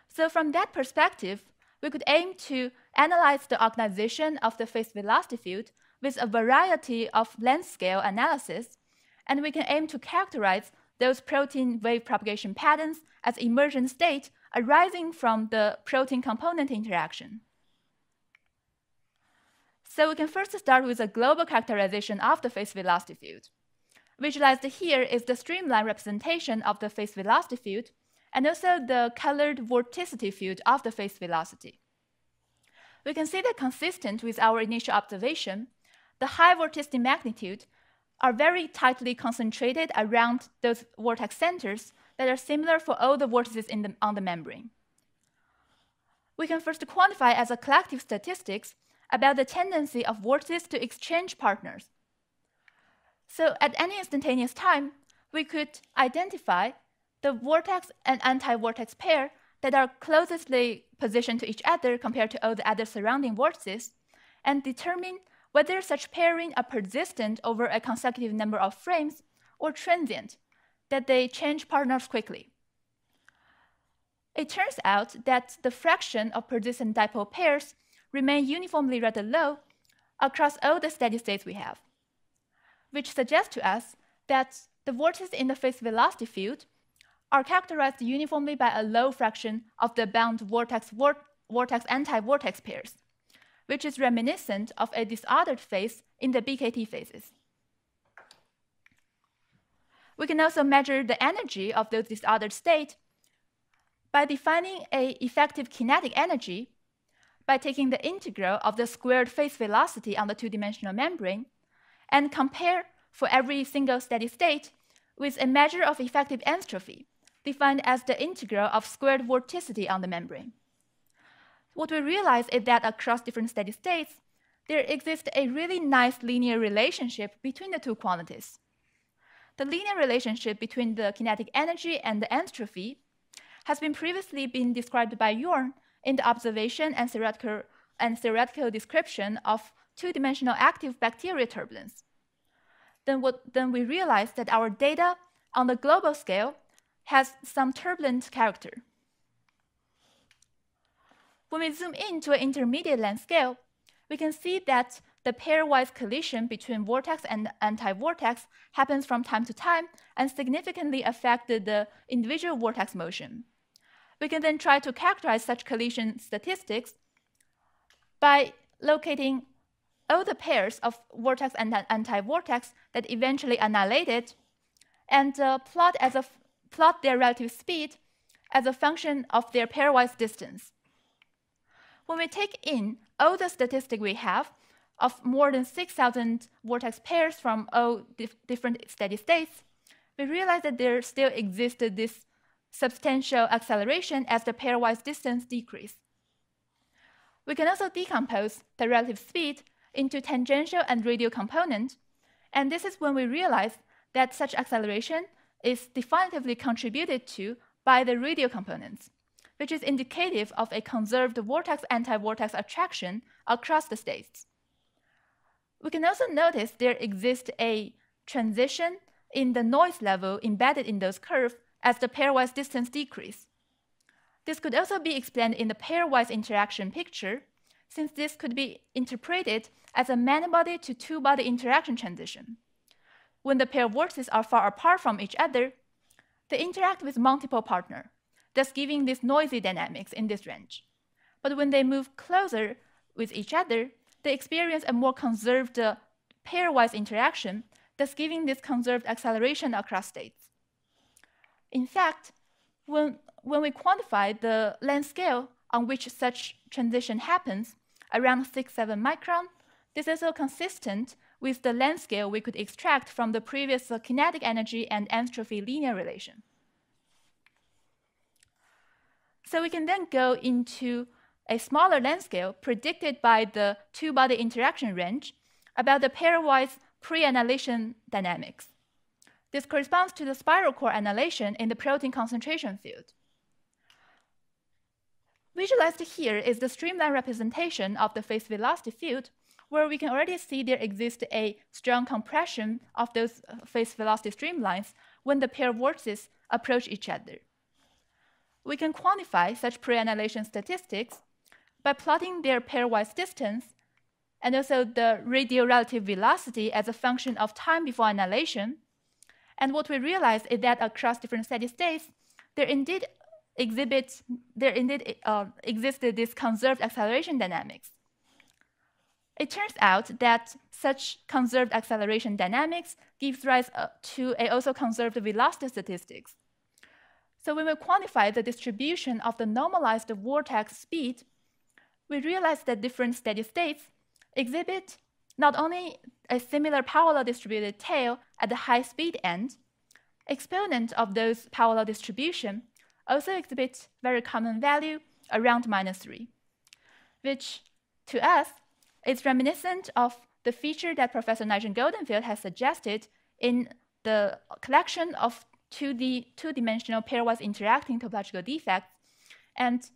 So from that perspective, we could aim to analyze the organization of the phase velocity field with a variety of length scale analysis, and we can aim to characterize those protein wave propagation patterns as emergent state arising from the protein component interaction. So we can first start with a global characterization of the phase velocity field. Visualized here is the streamline representation of the phase velocity field and also the colored vorticity field of the phase velocity. We can see that consistent with our initial observation, the high vorticity magnitude are very tightly concentrated around those vortex centers that are similar for all the vortices on the membrane. We can first quantify as a collective statistics about the tendency of vortices to exchange partners. So at any instantaneous time, we could identify the vortex and anti-vortex pair that are closestly positioned to each other compared to all the other surrounding vortices, and determine whether such pairing are persistent over a consecutive number of frames or transient, that they change partners quickly. It turns out that the fraction of persistent dipole pairs remain uniformly rather low across all the steady states we have, which suggests to us that the vortices in the phase velocity field are characterized uniformly by a low fraction of the bound vortex-anti-vortex pairs, which is reminiscent of a disordered phase in the BKT phases. We can also measure the energy of those disordered states by defining an effective kinetic energy by taking the integral of the squared phase velocity on the two-dimensional membrane and compare for every single steady state with a measure of effective enstrophy, defined as the integral of squared vorticity on the membrane. What we realize is that across different steady states, there exists a really nice linear relationship between the two quantities. The linear relationship between the kinetic energy and the enstrophy has previously been described by Jorn in the observation and theoretical description of two-dimensional active bacterial turbulence. Then we realize that our data on the global scale has some turbulent character. When we zoom in to an intermediate length scale, we can see that the pairwise collision between vortex and anti-vortex happens from time to time and significantly affected the individual vortex motion. We can then try to characterize such collision statistics by locating all the pairs of vortex and anti-vortex that eventually annihilated and plot their relative speed as a function of their pairwise distance. When we take in all the statistics we have of more than 6,000 vortex pairs from all different steady states, we realize that there still existed this substantial acceleration as the pairwise distance decreased. We can also decompose the relative speed into tangential and radial component, and this is when we realize that such acceleration is definitively contributed to by the radial components, which is indicative of a conserved vortex-anti-vortex attraction across the states. We can also notice there exists a transition in the noise level embedded in those curves as the pairwise distance decreases. This could also be explained in the pairwise interaction picture, since this could be interpreted as a many-body to two-body interaction transition. When the pair vortices are far apart from each other, they interact with multiple partners, thus giving this noisy dynamics in this range. But when they move closer with each other, they experience a more conserved pairwise interaction thus giving this conserved acceleration across states. In fact, when we quantify the length scale on which such transition happens, around 6-7 micron, this is also consistent with the length scale we could extract from the previous kinetic energy and enstrophy linear relation. So we can then go into a smaller length scale predicted by the two-body interaction range about the pairwise pre-annihilation dynamics. This corresponds to the spiral core annihilation in the protein concentration field. Visualized here is the streamline representation of the phase velocity field, where we can already see there exists a strong compression of those phase velocity streamlines when the pair vortices approach each other. We can quantify such pre-annihilation statistics by plotting their pairwise distance and also the radial relative velocity as a function of time before annihilation. And what we realize is that across different steady states, there indeed existed this conserved acceleration dynamics. It turns out that such conserved acceleration dynamics gives rise to a also conserved velocity statistics. So when we quantify the distribution of the normalized vortex speed, we realize that different steady states exhibit not only a similar parallel distributed tail at the high speed end, exponent of those parallel distribution also exhibits very common value around -3, which to us is reminiscent of the feature that Professor Nigel-Goldenfield has suggested in the collection of two-dimensional pairwise interacting topological defects. And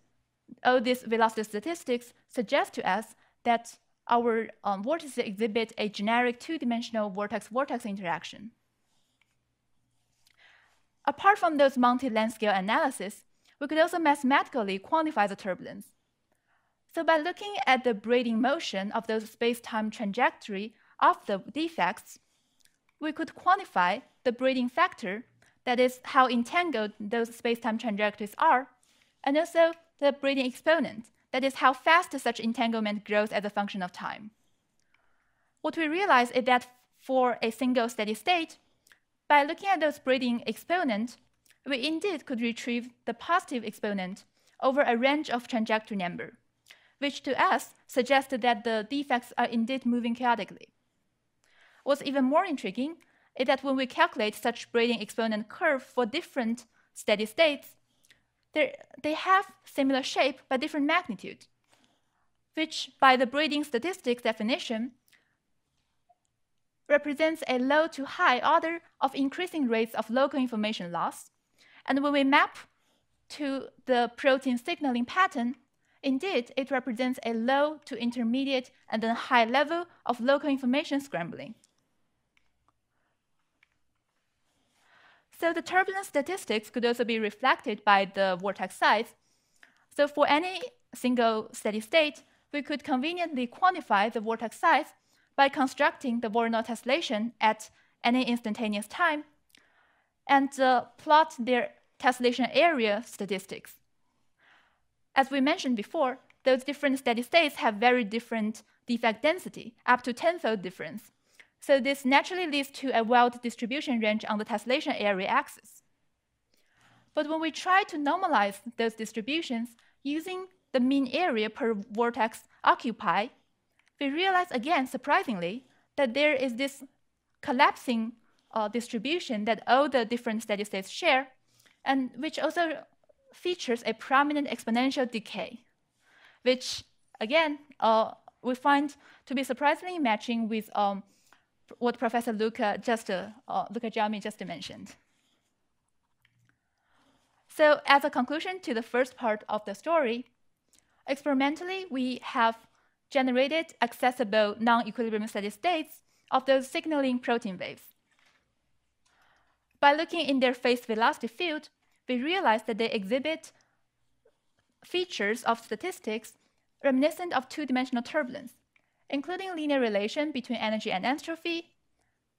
all these velocity statistics suggest to us that our vortices exhibit a generic two-dimensional vortex-vortex interaction. Apart from those multi-length scale analysis, we could also mathematically quantify the turbulence. So by looking at the braiding motion of those space-time trajectory of the defects, we could quantify the braiding factor, that is how entangled those space-time trajectories are, and also the braiding exponent, that is how fast such entanglement grows as a function of time. What we realize is that for a single steady state, by looking at those braiding exponent, we indeed could retrieve the positive exponent over a range of trajectory number, which to us suggested that the defects are indeed moving chaotically. What's even more intriguing is that when we calculate such braiding exponent curve for different steady states, they have similar shape but different magnitude, which by the braiding statistics definition represents a low to high order of increasing rates of local information loss. And when we map to the protein signaling pattern, indeed, it represents a low to intermediate and then high level of local information scrambling. So the turbulence statistics could also be reflected by the vortex size. So for any single steady state, we could conveniently quantify the vortex size by constructing the Voronoi tessellation at any instantaneous time and plot their tessellation area statistics. As we mentioned before, those different steady states have very different defect density, up to 10-fold difference. So this naturally leads to a wild distribution range on the tessellation area axis. But when we try to normalize those distributions using the mean area per vortex occupied, we realize again, surprisingly, that there is this collapsing distribution that all the different steady states share, and which also features a prominent exponential decay, which again we find to be surprisingly matching with what Professor Luca Giammi just mentioned. So as a conclusion to the first part of the story, experimentally we have generated accessible non-equilibrium steady states of those signaling protein waves. By looking in their phase velocity field, we realize that they exhibit features of statistics reminiscent of two-dimensional turbulence, including linear relation between energy and entropy,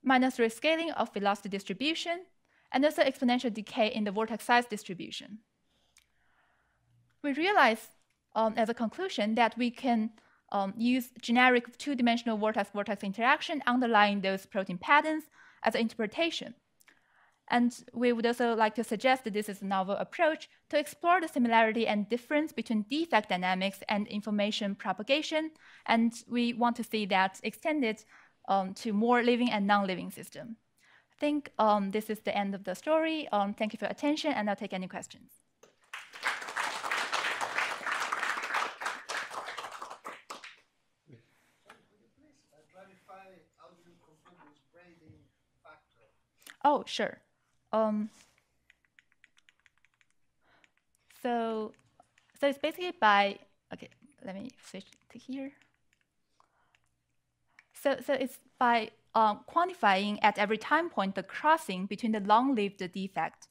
-3 scaling of velocity distribution, and also exponential decay in the vortex size distribution. We realize, as a conclusion, that we can use generic two-dimensional vortex-vortex interaction underlying those protein patterns as an interpretation. And we would also like to suggest that this is a novel approach to explore the similarity and difference between defect dynamics and information propagation. And we want to see that extended to more living and non-living systems. I think this is the end of the story. Thank you for your attention, and I'll take any questions. Oh, sure. So it's basically by, okay, let me switch to here. So it's by quantifying at every time point the crossing between the long-lived defect.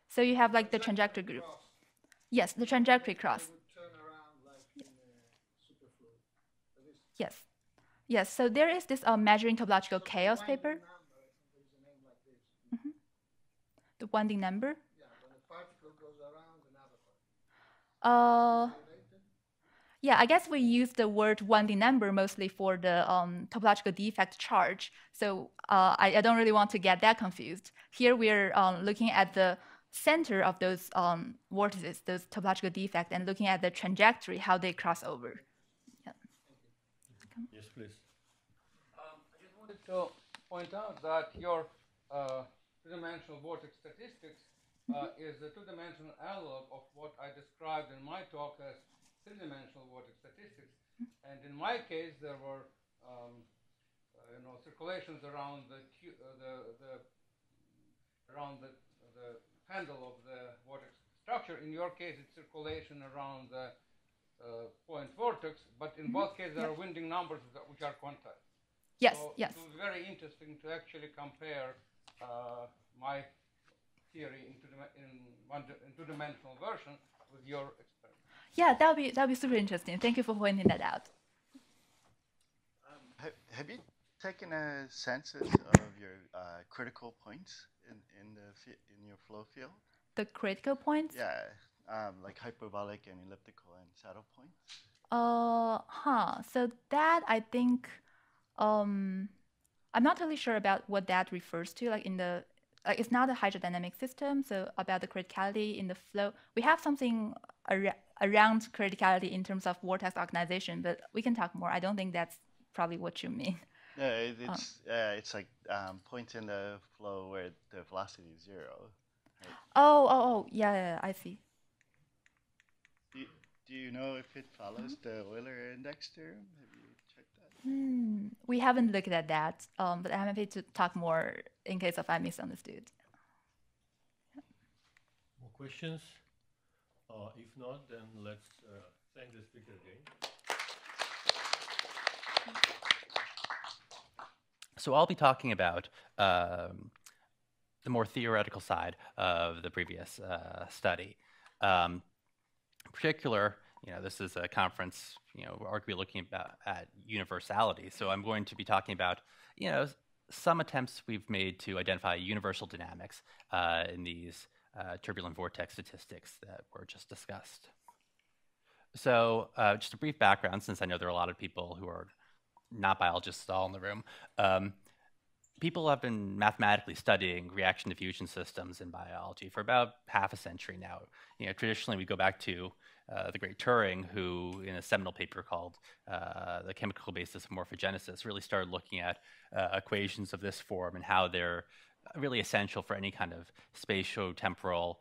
So you have like the trajectory group. Yes, the trajectory cross. Yes. Yes, so there is this measuring topological chaos paper. The winding number? Yeah, when a particle goes around another particle. Yeah, I guess we use the word winding number mostly for the topological defect charge. So I don't really want to get that confused. Here we're looking at the center of those vortices, those topological defects, and looking at the trajectory, how they cross over. Yeah. Yes, please. I just wanted to point out that your two-dimensional vortex statistics is the two-dimensional analog of what I described in my talk as three-dimensional vortex statistics. And in my case, there were circulations around the handle of the vortex structure. In your case, it's circulation around the point vortex, but in both cases, there are winding numbers which are quantized. Yes, so yes. It was very interesting to actually compare my theory in two-dimensional version with your experiment. Yeah, that'll be super interesting. Thank you for pointing that out. Have you taken a census of your critical points in your flow field? The critical points? Yeah, like hyperbolic and elliptical and saddle points. So that I think I'm not totally sure about what that refers to. Like in the it's not a hydrodynamic system. So about the criticality in the flow, we have something around criticality in terms of vortex organization, but we can talk more. I don't think that's probably what you mean. No, it's like points in the flow where the velocity is 0. Right? Oh, yeah, I see. Do you know if it follows the Euler index theorem? Have you checked that? We haven't looked at that, but I'm happy to talk more in case if I misunderstood. More questions? If not, then let's thank the speaker again. So I'll be talking about the more theoretical side of the previous study. In particular, this is a conference, we're arguably looking at universality. So I'm going to be talking about, some attempts we've made to identify universal dynamics in these turbulent vortex statistics that were just discussed. So just a brief background, since I know there are a lot of people who are not biologists at all in the room. People have been mathematically studying reaction diffusion systems in biology for about half a century now. Traditionally we go back to the great Turing, who in a seminal paper called The Chemical Basis of Morphogenesis really started looking at equations of this form and how they're really essential for any kind of spatio-temporal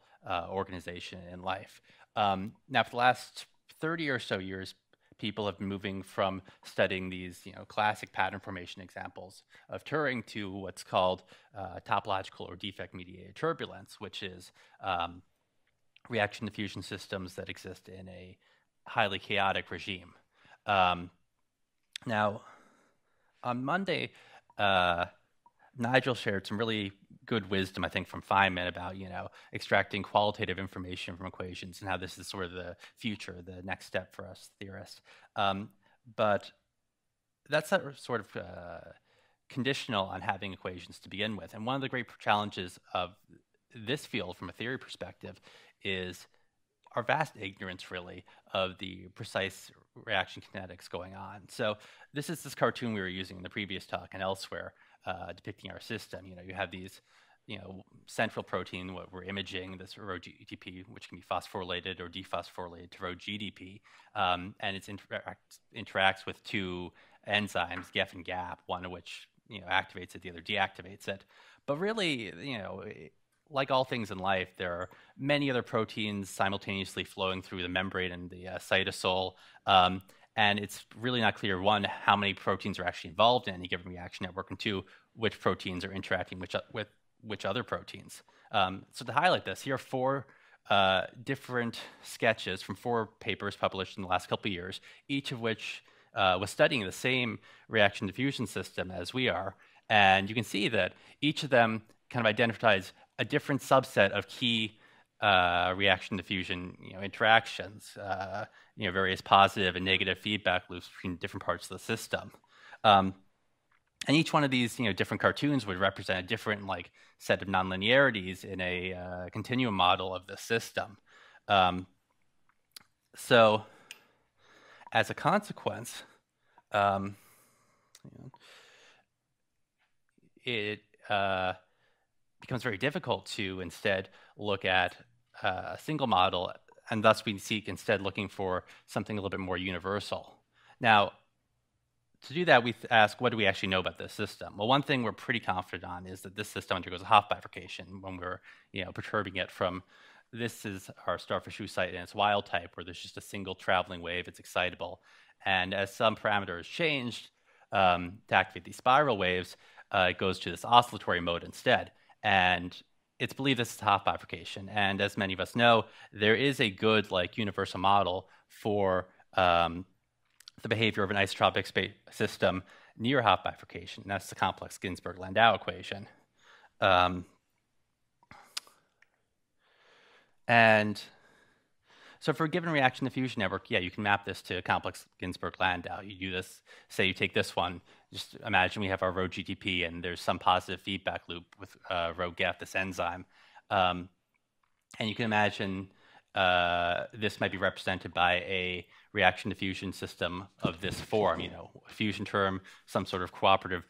organization in life. Now for the last 30 or so years, people have been moving from studying these, classic pattern formation examples of Turing to what's called topological or defect-mediated turbulence, which is reaction diffusion systems that exist in a highly chaotic regime. Now, on Monday, Nigel shared some really good wisdom, I think, from Feynman about, extracting qualitative information from equations and how this is sort of the future, the next step for us theorists. But that's sort of conditional on having equations to begin with. And one of the great challenges of this field from a theory perspective is our vast ignorance, really, of the precise reaction kinetics going on. So this is this cartoon we were using in the previous talk and elsewhere, depicting our system. You have these, central protein, what we're imaging, this rho GTP, which can be phosphorylated or dephosphorylated to rho GDP, and it interacts with two enzymes, GEF and GAP, one of which activates it, the other deactivates it. But really, like all things in life, there are many other proteins simultaneously flowing through the membrane and the cytosol, and it's really not clear, one, how many proteins are actually involved in any given reaction network, and two, which proteins are interacting with which other proteins. So to highlight this, here are 4 different sketches from 4 papers published in the last couple of years, each of which was studying the same reaction diffusion system as we are. And you can see that each of them kind of identifies a different subset of key reaction diffusion interactions, various positive and negative feedback loops between different parts of the system. And each one of these different cartoons would represent a different set of nonlinearities in a continuum model of the system. So as a consequence, it becomes very difficult to instead look at a single model, and thus we seek instead looking for something a little bit more universal. Now, to do that, we ask, what do we actually know about this system? Well, one thing we're pretty confident on is that this system undergoes a Hopf bifurcation when we're perturbing it from, this is our starfish oocyte and its wild type, where there's just a single traveling wave, it's excitable. And as some parameter is changed to activate these spiral waves, it goes to this oscillatory mode instead. And it's believed this is Hopf bifurcation. And as many of us know, there is a good universal model for the behavior of an isotropic system near Hopf bifurcation. And that's the complex Ginzburg-Landau equation. And so for a given reaction diffusion network, you can map this to a complex Ginzburg-Landau. You do this, say you take this one, just imagine we have our rho GTP and there's some positive feedback loop with rho GEF, this enzyme. And you can imagine this might be represented by a reaction diffusion system of this form, a fusion term, some sort of cooperative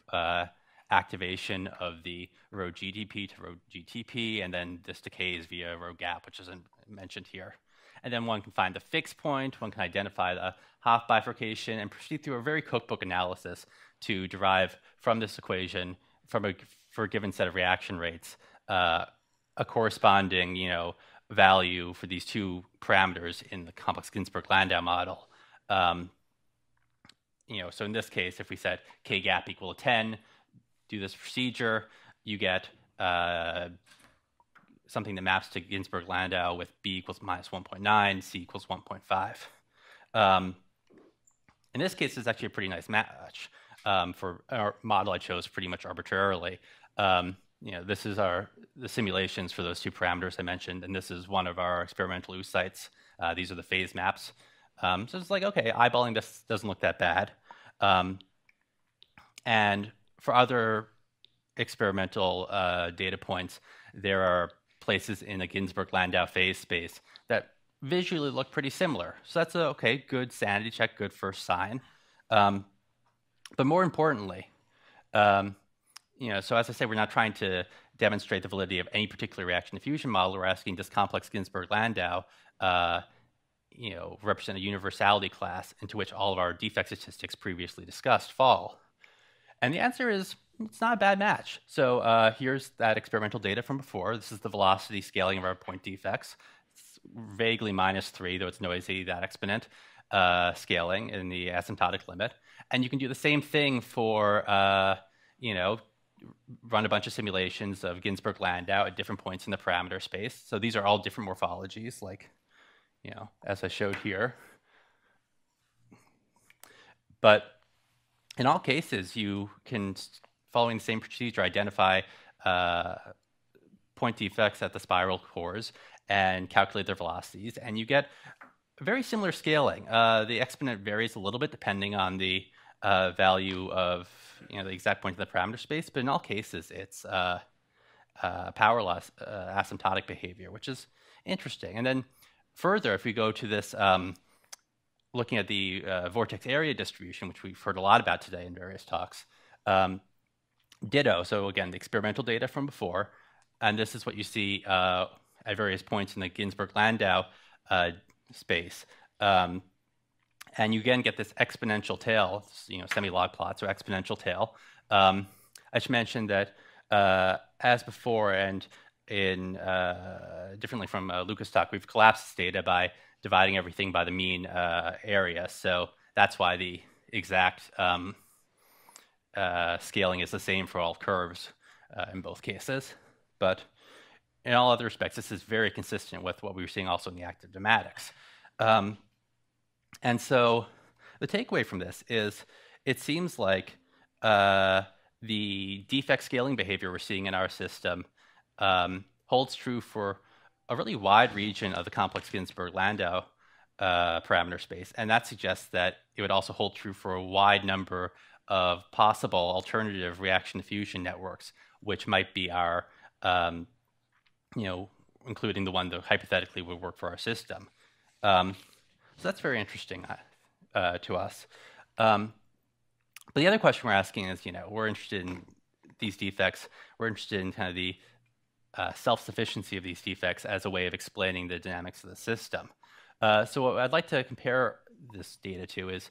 activation of the rho GDP to rho GTP, and then this decays via rho GAP, which isn't mentioned here. And then one can find the fixed point, one can identify the Hopf bifurcation, and proceed through a very cookbook analysis to derive from this equation, for a given set of reaction rates, a corresponding, value for these two parameters in the complex Ginzburg-Landau model. So in this case, if we set k gap equal to 10, do this procedure, you get something that maps to Ginzburg-Landau with b equals minus 1.9, c equals 1.5. In this case, it's actually a pretty nice match for our model I chose pretty much arbitrarily. This is the simulations for those two parameters I mentioned, and this is one of our experimental oocytes. These are the phase maps. So it's okay, eyeballing this doesn't look that bad. And for other experimental data points, there are places in the Ginzburg-Landau phase space that visually look pretty similar. So that's okay, good sanity check, good first sign. But more importantly, so as I say, we're not trying to demonstrate the validity of any particular reaction diffusion model. We're asking, does complex Ginzburg-Landau, represent a universality class into which all of our defect statistics previously discussed fall? And the answer is, it's not a bad match. So here's that experimental data from before. This is the velocity scaling of our point defects. It's vaguely -3, though it's noisy, that exponent scaling in the asymptotic limit. And you can do the same thing for, run a bunch of simulations of Ginzburg-Landau at different points in the parameter space. So these are all different morphologies, as I showed here. But in all cases, you can, following the same procedure, identify point defects at the spiral cores and calculate their velocities, and you get very similar scaling. The exponent varies a little bit depending on the value of the exact point in the parameter space, but in all cases, it's power loss asymptotic behavior, which is interesting. And then further, if we go to this looking at the vortex area distribution, which we've heard a lot about today in various talks, ditto. So again, the experimental data from before, and this is what you see at various points in the Ginzburg-Landau space. And you again get this exponential tail, semi-log plots or exponential tail. I should mention that as before, and in differently from Lucas' talk, we've collapsed this data by dividing everything by the mean area. So that's why the exact scaling is the same for all curves in both cases. But in all other respects, this is very consistent with what we were seeing also in the active nematics. And so the takeaway from this is it seems like the defect scaling behavior we're seeing in our system holds true for a really wide region of the complex Ginzburg-Landau parameter space. And that suggests that it would also hold true for a wide number of possible alternative reaction diffusion networks, which might be our, including the one that hypothetically would work for our system. So that's very interesting to us. But the other question we're asking is, we're interested in these defects. We're interested in kind of the self-sufficiency of these defects as a way of explaining the dynamics of the system. So what I'd like to compare this data to is,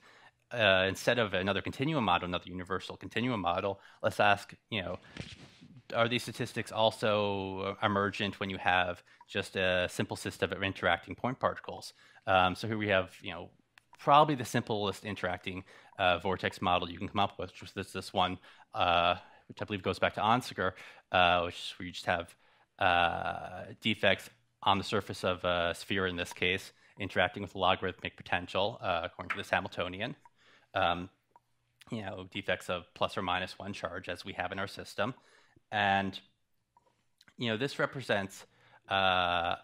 instead of another continuum model, another universal continuum model, let's ask, are these statistics also emergent when you have just a simple system of interacting point particles? So here we have, probably the simplest interacting vortex model you can come up with, which is this one, which I believe goes back to Onsager, which where you just have defects on the surface of a sphere in this case, interacting with logarithmic potential, according to this Hamiltonian. Defects of plus or minus 1 charge, as we have in our system. And, this represents, again,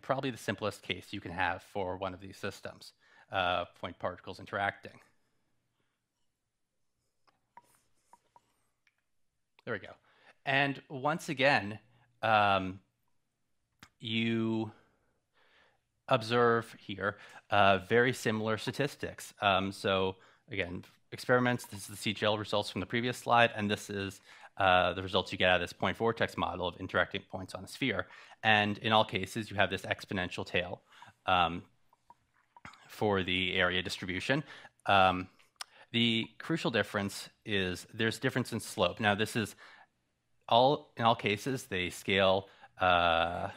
probably the simplest case you can have for one of these systems, point particles interacting. There we go. And once again, you observe here very similar statistics. So again, experiments, this is the CGL results from the previous slide, and this is the results you get out of this point vortex model of interacting points on a sphere. And in all cases, you have this exponential tail for the area distribution. The crucial difference is there's difference in slope. Now, this is in all cases, they scale, the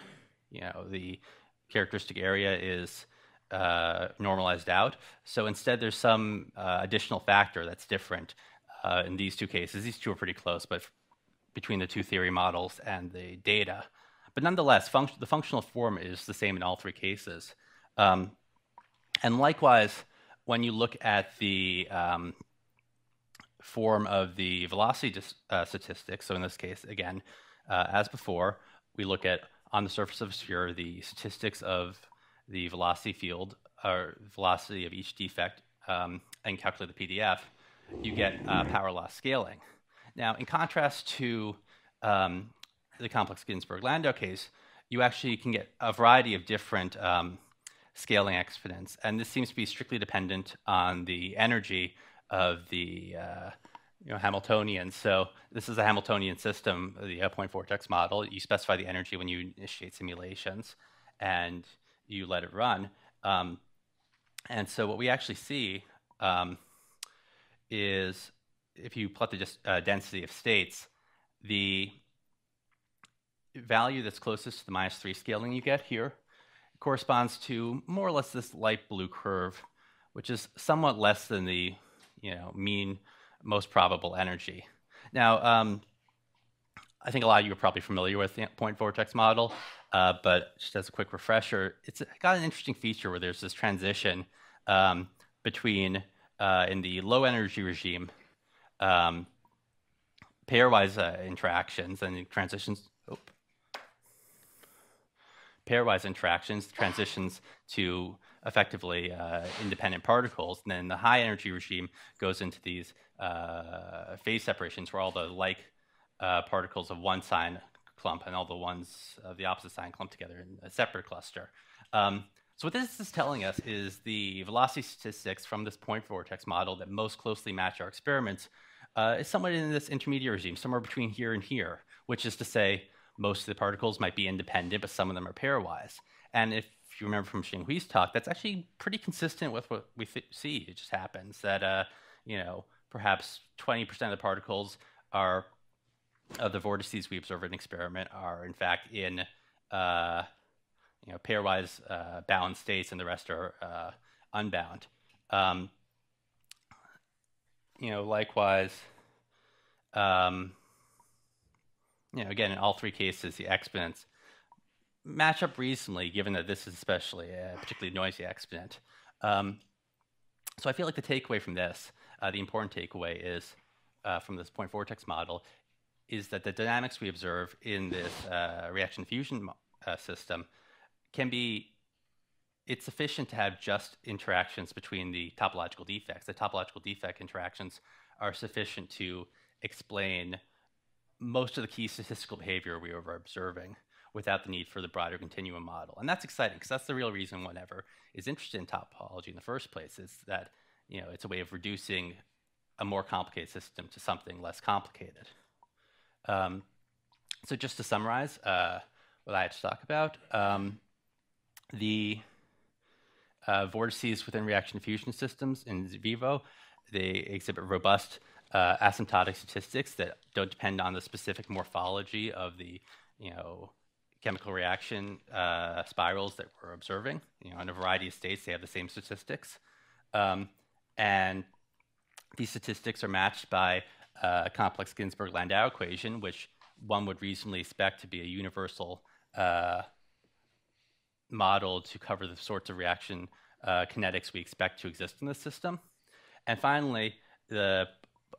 characteristic area is normalized out. So instead, there's some additional factor that's different in these two cases. These two are pretty close, but between the two theory models and the data. But nonetheless, the functional form is the same in all three cases. And likewise, when you look at the form of the velocity statistics, so in this case, again, as before, we look at, on the surface of a sphere, the statistics of the velocity field, or velocity of each defect, and calculate the PDF, you get power law scaling. Now, in contrast to the complex Ginzburg-Landau case, you actually can get a variety of different scaling exponents, and this seems to be strictly dependent on the energy of the Hamiltonian. So this is a Hamiltonian system, the point vortex model. You specify the energy when you initiate simulations, and you let it run. And so what we actually see is, if you plot the density of states, the value that's closest to the -3 scaling you get here corresponds to more or less this light blue curve, which is somewhat less than the mean most probable energy. Now, I think a lot of you are probably familiar with the point vortex model, but just as a quick refresher, it's got an interesting feature where there's this transition between, in the low energy regime, pairwise interactions and transitions. Pairwise interactions, transitions to effectively independent particles. And then the high energy regime goes into these phase separations where all the like particles of one sign clump and all the ones of the opposite sign clump together in a separate cluster. So what this is telling us is the velocity statistics from this point vortex model that most closely match our experiments is somewhat in this intermediate regime, somewhere between here and here, which is to say most of the particles might be independent, but some of them are pairwise. And if you remember from Xinghui's talk, that's actually pretty consistent with what we see. It just happens that, you know, perhaps 20% of the particles are of the vortices we observe in an experiment are in fact in you know, pairwise bound states, and the rest are unbound. You know, likewise, you know, again, in all three cases, the exponents match up reasonably, given that this is especially a particularly noisy exponent. So I feel like the takeaway from this, the important takeaway is from this point vortex model, is that the dynamics we observe in this reaction diffusion system can be, it's sufficient to have just interactions between the topological defects. The topological defect interactions are sufficient to explain most of the key statistical behavior we were observing without the need for the broader continuum model. And that's exciting, because that's the real reason one ever is interested in topology in the first place, is that, you know, it's a way of reducing a more complicated system to something less complicated. So just to summarize what I had to talk about, the vortices within reaction diffusion systems in vivo, they exhibit robust asymptotic statistics that don't depend on the specific morphology of the, you know, chemical reaction spirals that we're observing. You know, in a variety of states, they have the same statistics. And these statistics are matched by a complex Ginzburg-Landau equation, which one would reasonably expect to be a universal model to cover the sorts of reaction kinetics we expect to exist in this system. And finally, an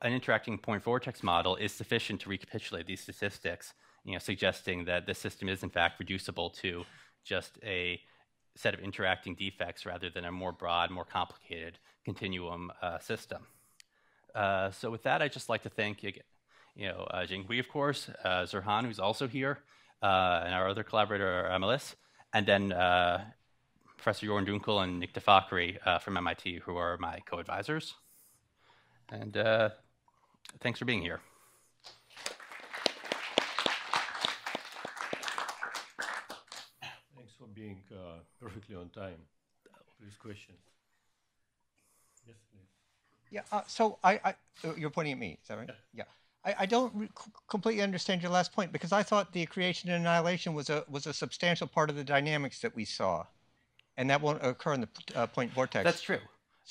interacting point vortex model is sufficient to recapitulate these statistics, you know, suggesting that the system is in fact reducible to just a set of interacting defects rather than a more broad, more complicated continuum system. So with that, I'd just like to thank, you know, Jinghui, of course, Zerhan, who's also here, and our other collaborator, Melis, and then Professor Jorn Dunkel and Nick DeFakri from MIT, who are my co-advisors. And thanks for being here. Thanks for being perfectly on time for this question. Yes, please. Yeah, so you're pointing at me, is that right? Yeah. I don't completely understand your last point, because I thought the creation and annihilation was a substantial part of the dynamics that we saw, and that won't occur in the point vortex. That's true.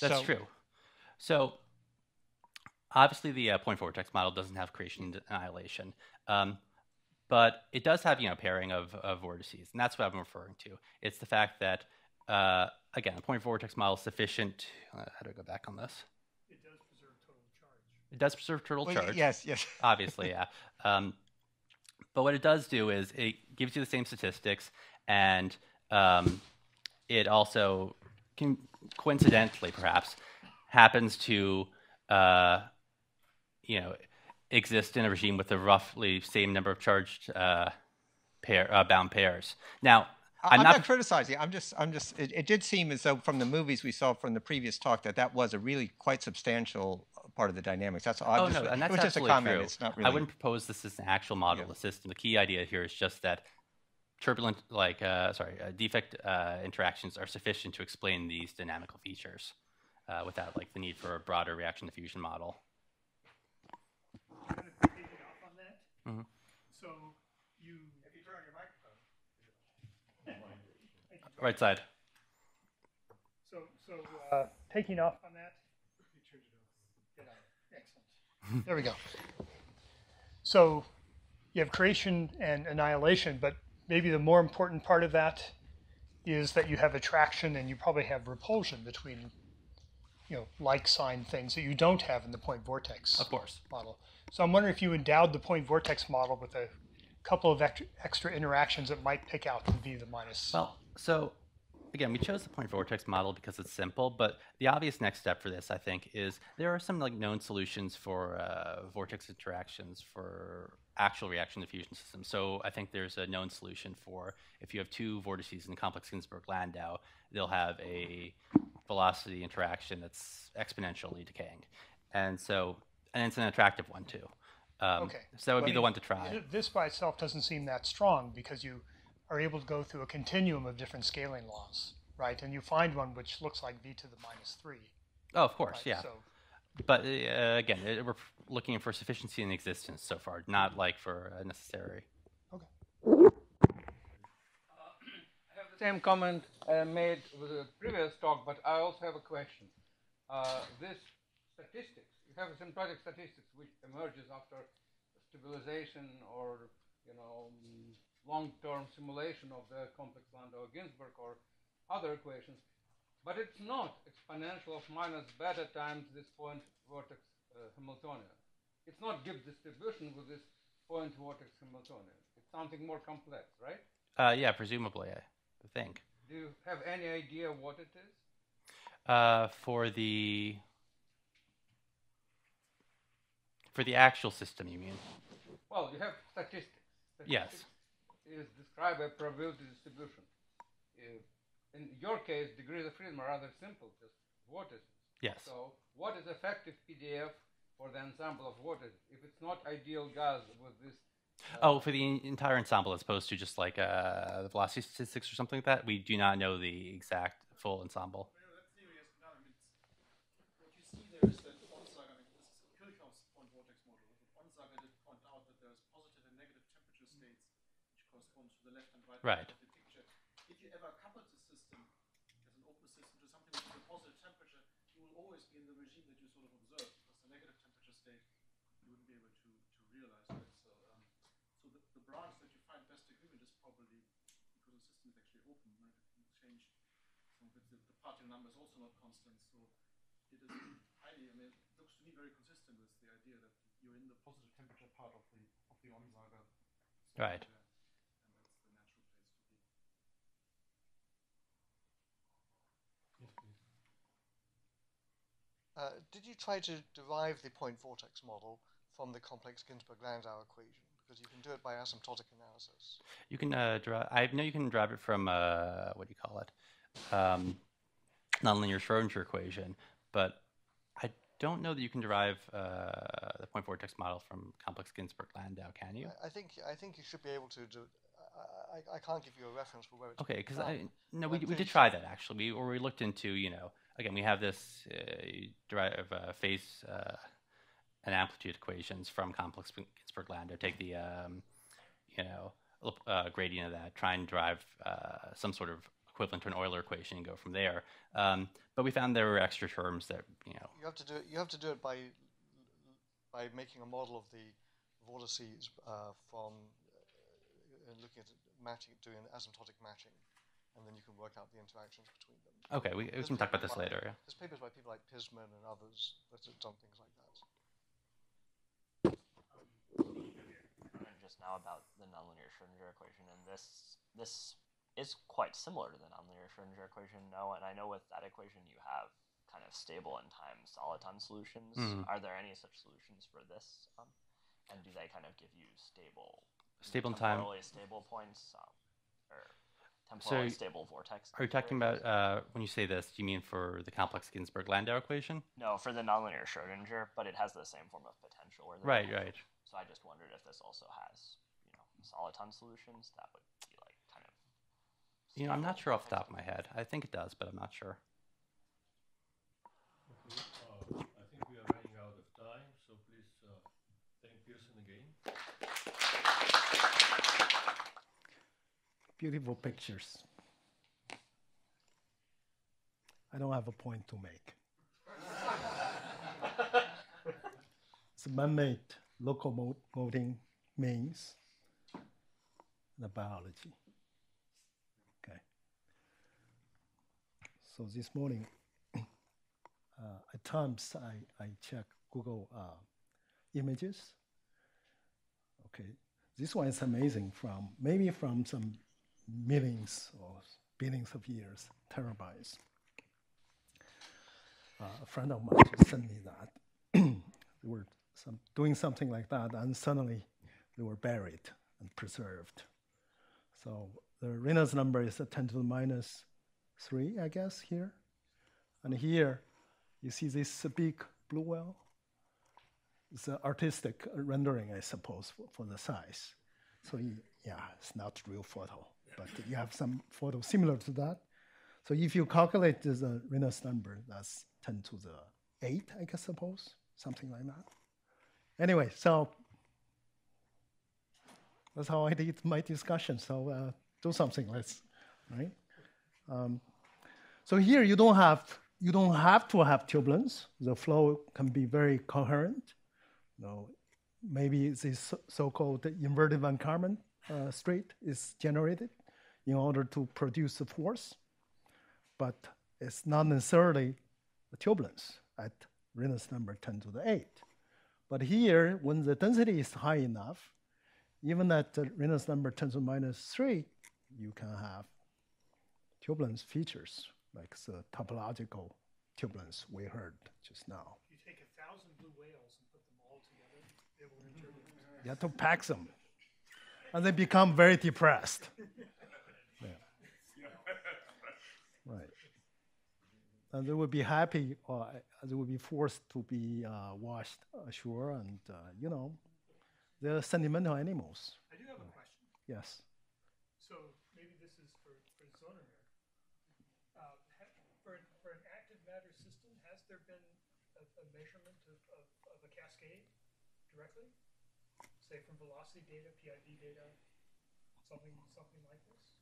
That's true. So obviously the point vortex model doesn't have creation and annihilation, but it does have, you know, pairing of vortices, and that's what I'm referring to. It's the fact that again, the point vortex model is sufficient. How do I go back on this? It does preserve total charge. Yes, yes. Obviously, yeah. But what it does do is it gives you the same statistics, and it also can, coincidentally perhaps, happens to you know, exist in a regime with a roughly same number of charged bound pairs. Now, I'm not criticizing. I'm just. It did seem as though from the movies we saw from the previous talk that was a really quite substantial part of the dynamics. That's all. No, and that's it was just a absolutely comment. true. It's not really. I wouldn't propose this as an actual model of the system. The key idea here is just that turbulent, defect interactions are sufficient to explain these dynamical features without like the need for a broader reaction diffusion model. I'm going to take it off on that. Mm-hmm. So you. If you turn on your microphone. Right side. So taking off on that. Excellent. There we go. So you have creation and annihilation, but maybe the more important part of that is that you have attraction and you probably have repulsion between, you know, like sign things that you don't have in the point vortex model. So I'm wondering if you endowed the point vortex model with a couple of extra interactions that might pick out the V to the minus. Well, so again, we chose the point vortex model because it's simple, but the obvious next step for this, I think, is there are some like known solutions for vortex interactions for actual reaction diffusion systems. So I think there's a known solution for if you have two vortices in complex Ginzburg-Landau, they'll have a velocity interaction that's exponentially decaying. And so, and it's an attractive one too. Okay. So that would be the one to try. This by itself doesn't seem that strong because you are able to go through a continuum of different scaling laws, right? And you find one which looks like v to the -3. Oh, of course, right? yeah. So, But again, we're looking for sufficiency in existence so far, not like for necessary. okay. I have the same comment made with the previous talk, but I also have a question. This statistics, you have symptotic statistics which emerges after stabilization or long-term simulation of the complex Landau-Ginzburg or other equations, but it's not exponential of minus beta times this point vortex Hamiltonian. It's not Gibbs distribution with this point vortex Hamiltonian. It's something more complex, right? Yeah, presumably, I think. Do you have any idea what it is? For the actual system, you mean? Well, you have statistics. Yes. Is describe a probability distribution. In your case, degrees of freedom are rather simple, just vortices. Yes. So what is effective PDF for the ensemble of vortices if it's not ideal gas with this? For the entire ensemble as opposed to just like the velocity statistics or something like that, we do not know the exact full ensemble. That theory is what you see there is that Onsager, this is Kirchhoff's point vortex model. Onsager did point out that there's positive and negative temperature states which correspond to the left and right Right. of the picture. If you ever couple the system as an open system to something with a positive temperature, you will always be in the regime that you sort of observe, because the negative temperature state you wouldn't be able to realize that. So the branch that you find best agreement is probably because the system is actually open, right? It can change some of it. The particle number is also not constant, so it is highly, it looks to me very consistent with the idea that you're in the positive temperature part of the Onsager. Right. And that's the natural place to be. Yes, please. Did you try to derive the point vortex model from the complex Ginzburg-Landau equation? Because you can do it by asymptotic analysis. You can derive. I know you can derive it from what do you call it? Nonlinear Schrodinger equation, but I don't know that you can derive the point vortex model from complex Ginzburg-Landau. Can you? I think you should be able to do. I can't give you a reference for where it's. Okay, because we did try that actually. We looked into again we have this derive phase and amplitude equations from complex Ginzburg-Landau. Take the gradient of that, try and derive some sort of equivalent to an Euler equation and go from there. But we found there were extra terms that You have to do it by making a model of the vortices from looking at doing asymptotic matching, and then you can work out the interactions between them. Okay, we can talk about this later. Yeah. There's papers by people like Pisman and others that have done things like that. Just now about the nonlinear Schrodinger equation, and this is quite similar to the nonlinear Schrodinger equation. No, and I know with that equation you have kind of stable in time soliton solutions. Are there any such solutions for this? And do they kind of give you stable in time, temporally stable points, or temporally stable vortex? Are you talking about when you say this? Do you mean for the complex Ginzburg-Landau equation? No, for the nonlinear Schrodinger, but it has the same form of potential. Right. So I just wondered if this also has, soliton solutions that would be like kind of. I'm not sure off the top of my head. I think it does, but I'm not sure. Okay, I think we are running out of time, so please thank Pearson again. Beautiful pictures. I don't have a point to make. It's man-made locomoting means the biology. Okay. So this morning, at times I check Google images. Okay, this one is amazing. Maybe from some millions or billions of years, terabytes. A friend of mine just sent me that. They were doing something like that, and suddenly they were buried and preserved. So the Reynolds number is 10 to the minus 3, I guess, here. And here, you see this big blue whale. It's an artistic rendering, I suppose, for the size. So yeah, it's not real photo, but you have some photo similar to that. So if you calculate the Reynolds number, that's 10 to the 8, I suppose, something like that. Anyway, so that's how I did my discussion. So do something, right? So here you don't have to have turbulence. The flow can be very coherent. Maybe this so-called inverted Van Karman state is generated in order to produce the force, but it's not necessarily a turbulence at Reynolds number 10 to the 8. But here, when the density is high enough, even at the Reynolds number 10 to the minus 3, you can have turbulence features, like the topological turbulence we heard just now. You take 1,000 blue whales and put them all together, they will be turbulent. You have to pack them, and they become very depressed. Yeah. Right. And they will be happy, or they will be forced to be washed ashore, and they're sentimental animals. I do have a question. Yes. So maybe this is for Zonermer. For an active matter system, has there been a measurement of a cascade directly? Say from velocity data, PIV data, something like this?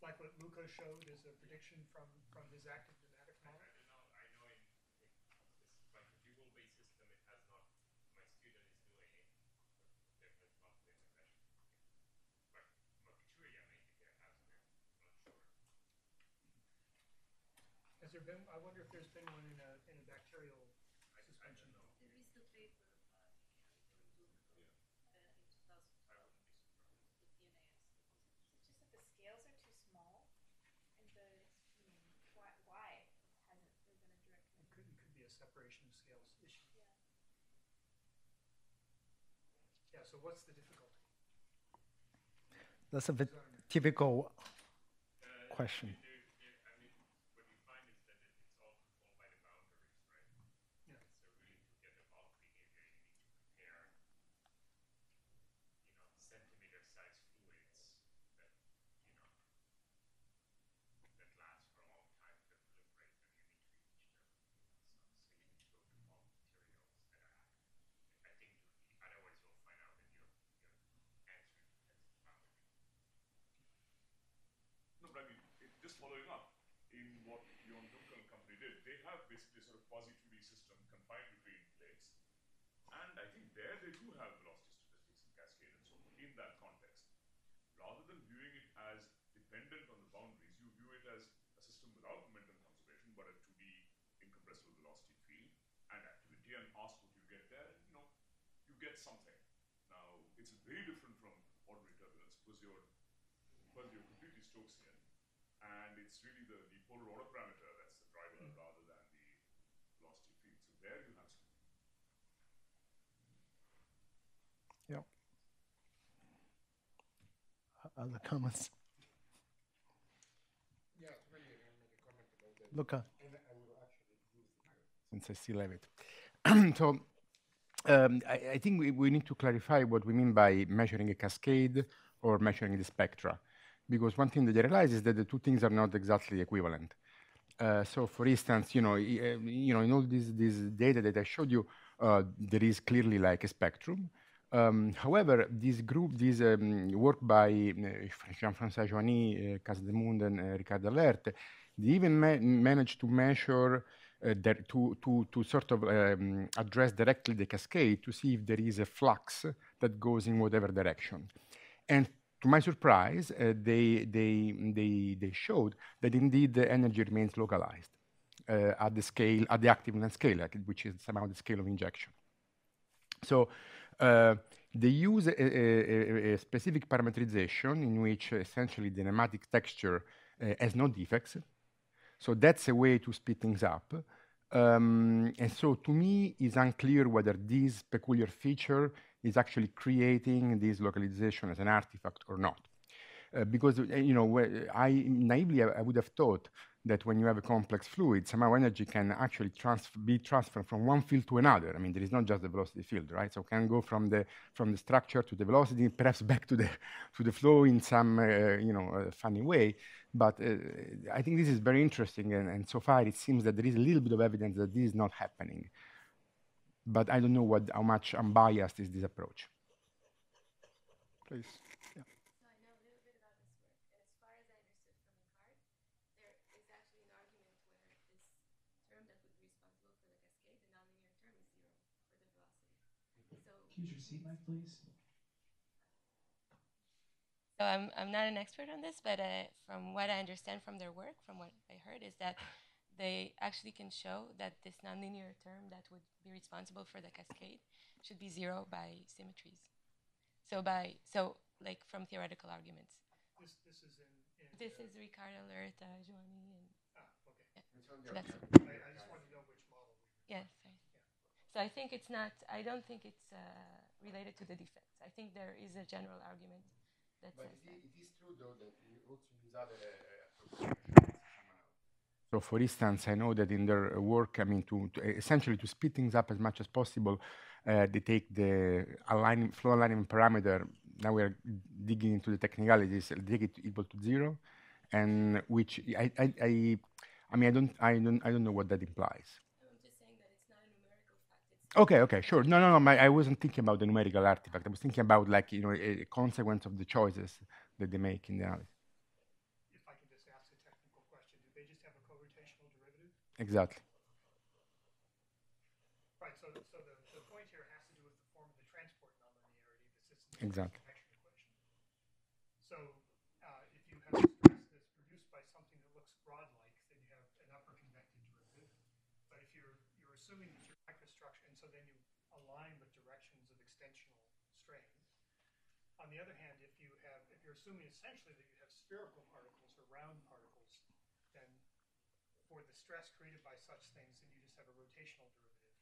Like what Luca showed as a prediction from his active nematic model? I know in this microtubule-based system, it has not, my student is doing it, but there has not been a measurement. But bacteria, maybe there has been, I'm not sure. Has there been, I wonder if there's been one in a bacterial suspension. I don't know. There is the paper in 2000 I wouldn't be surprised. with DNAs. It's just that the scales are too small, and why hasn't there been a direct It could be a separation of scales issue. Yeah, so what's the difficulty? That's a bit typical question. What you find is that it's all controlled by the boundaries, right? Yeah. So really to get the bulk behavior, you need to compare, centimeter-sized fluids that, that last for a long time to proliferate, and you need to reach them. So you need to go to bulk materials that are active. I think otherwise you'll find out that you're answering against the boundary. No, but I mean, just following up, in what your Numerical company did, they have basically sort of quasi-2D system confined between plates, and I think there they do have velocity statistics and cascade and so on in that context. Rather than viewing it as dependent on the boundaries, you view it as a system without momentum conservation, but a 2D incompressible velocity field and activity, and ask what you get there, and you get something. Now, it's very different from ordinary turbulence because you're completely Stokesian, and it's really the polar order parameter that's the driver rather than the velocity field. So there you have something. Yeah. Other comments? Yeah, maybe I can make a comment about that. Luca. And I will actually use the Since I still have it. So I think we need to clarify what we mean by measuring a cascade or measuring the spectra, because one thing that you realize is that the two things are not exactly equivalent. So, for instance, in all this data that I showed you, there is clearly like a spectrum. However, this work by Jean-François Joanny, Casdemonde, and Ricardo Alert, they even managed to measure to sort of address directly the cascade to see if there is a flux that goes in whatever direction. And to my surprise, they showed that indeed the energy remains localized at the scale, at the active length scale, which is somehow the scale of injection. So They use a specific parameterization in which essentially the nematic texture has no defects. So that's a way to speed things up. And so to me, it's unclear whether this peculiar feature is actually creating this localization as an artifact or not. Because naively I would have thought that when you have a complex fluid, somehow energy can actually be transferred from one field to another. I mean, there is not just the velocity field, right? So it can go from the structure to the velocity, perhaps back to the flow in some funny way. But I think this is very interesting, and so far it seems that there is a little bit of evidence that this is not happening. But I don't know how much unbiased is this approach. Please. Yeah. Use your seat mic, please. So I'm not an expert on this, but from what I understand from their work, from what I heard, is that they actually can show that this nonlinear term that would be responsible for the cascade should be zero by symmetries. So like from theoretical arguments. This is This is Ricardo Lerta, Joani, and okay. Yeah. So that's I just wanted to know which model. Yes. So I think it's not. I don't think it's related to the defects. I think there is a general argument that says that. It is true though that you also use other So for instance, I know that in their work, I mean, to essentially to speed things up as much as possible, they take the flow alignment parameter. Now we are digging into the technicalities. They take it equal to 0, and which I don't know what that implies. I'm just saying that it's not a numerical fact. Okay, sure. No. I wasn't thinking about the numerical artifact. I was thinking about a consequence of the choices that they make in the analysis. If I can just ask a technical question, do they just have a co-rotational derivative? Exactly. Right. So the point here has to do with the form of the transport nonlinearity that sits in the Exactly. convection equation. So if you have a stress that's produced by something that looks rod-like, then you have an upper convective derivative. But if you're assuming that your microstructure, and so then you align with directions of extensional strain. On the other hand, if you're assuming essentially that you have spherical particles or round particles, then for the stress created by such things, then you just have a rotational derivative,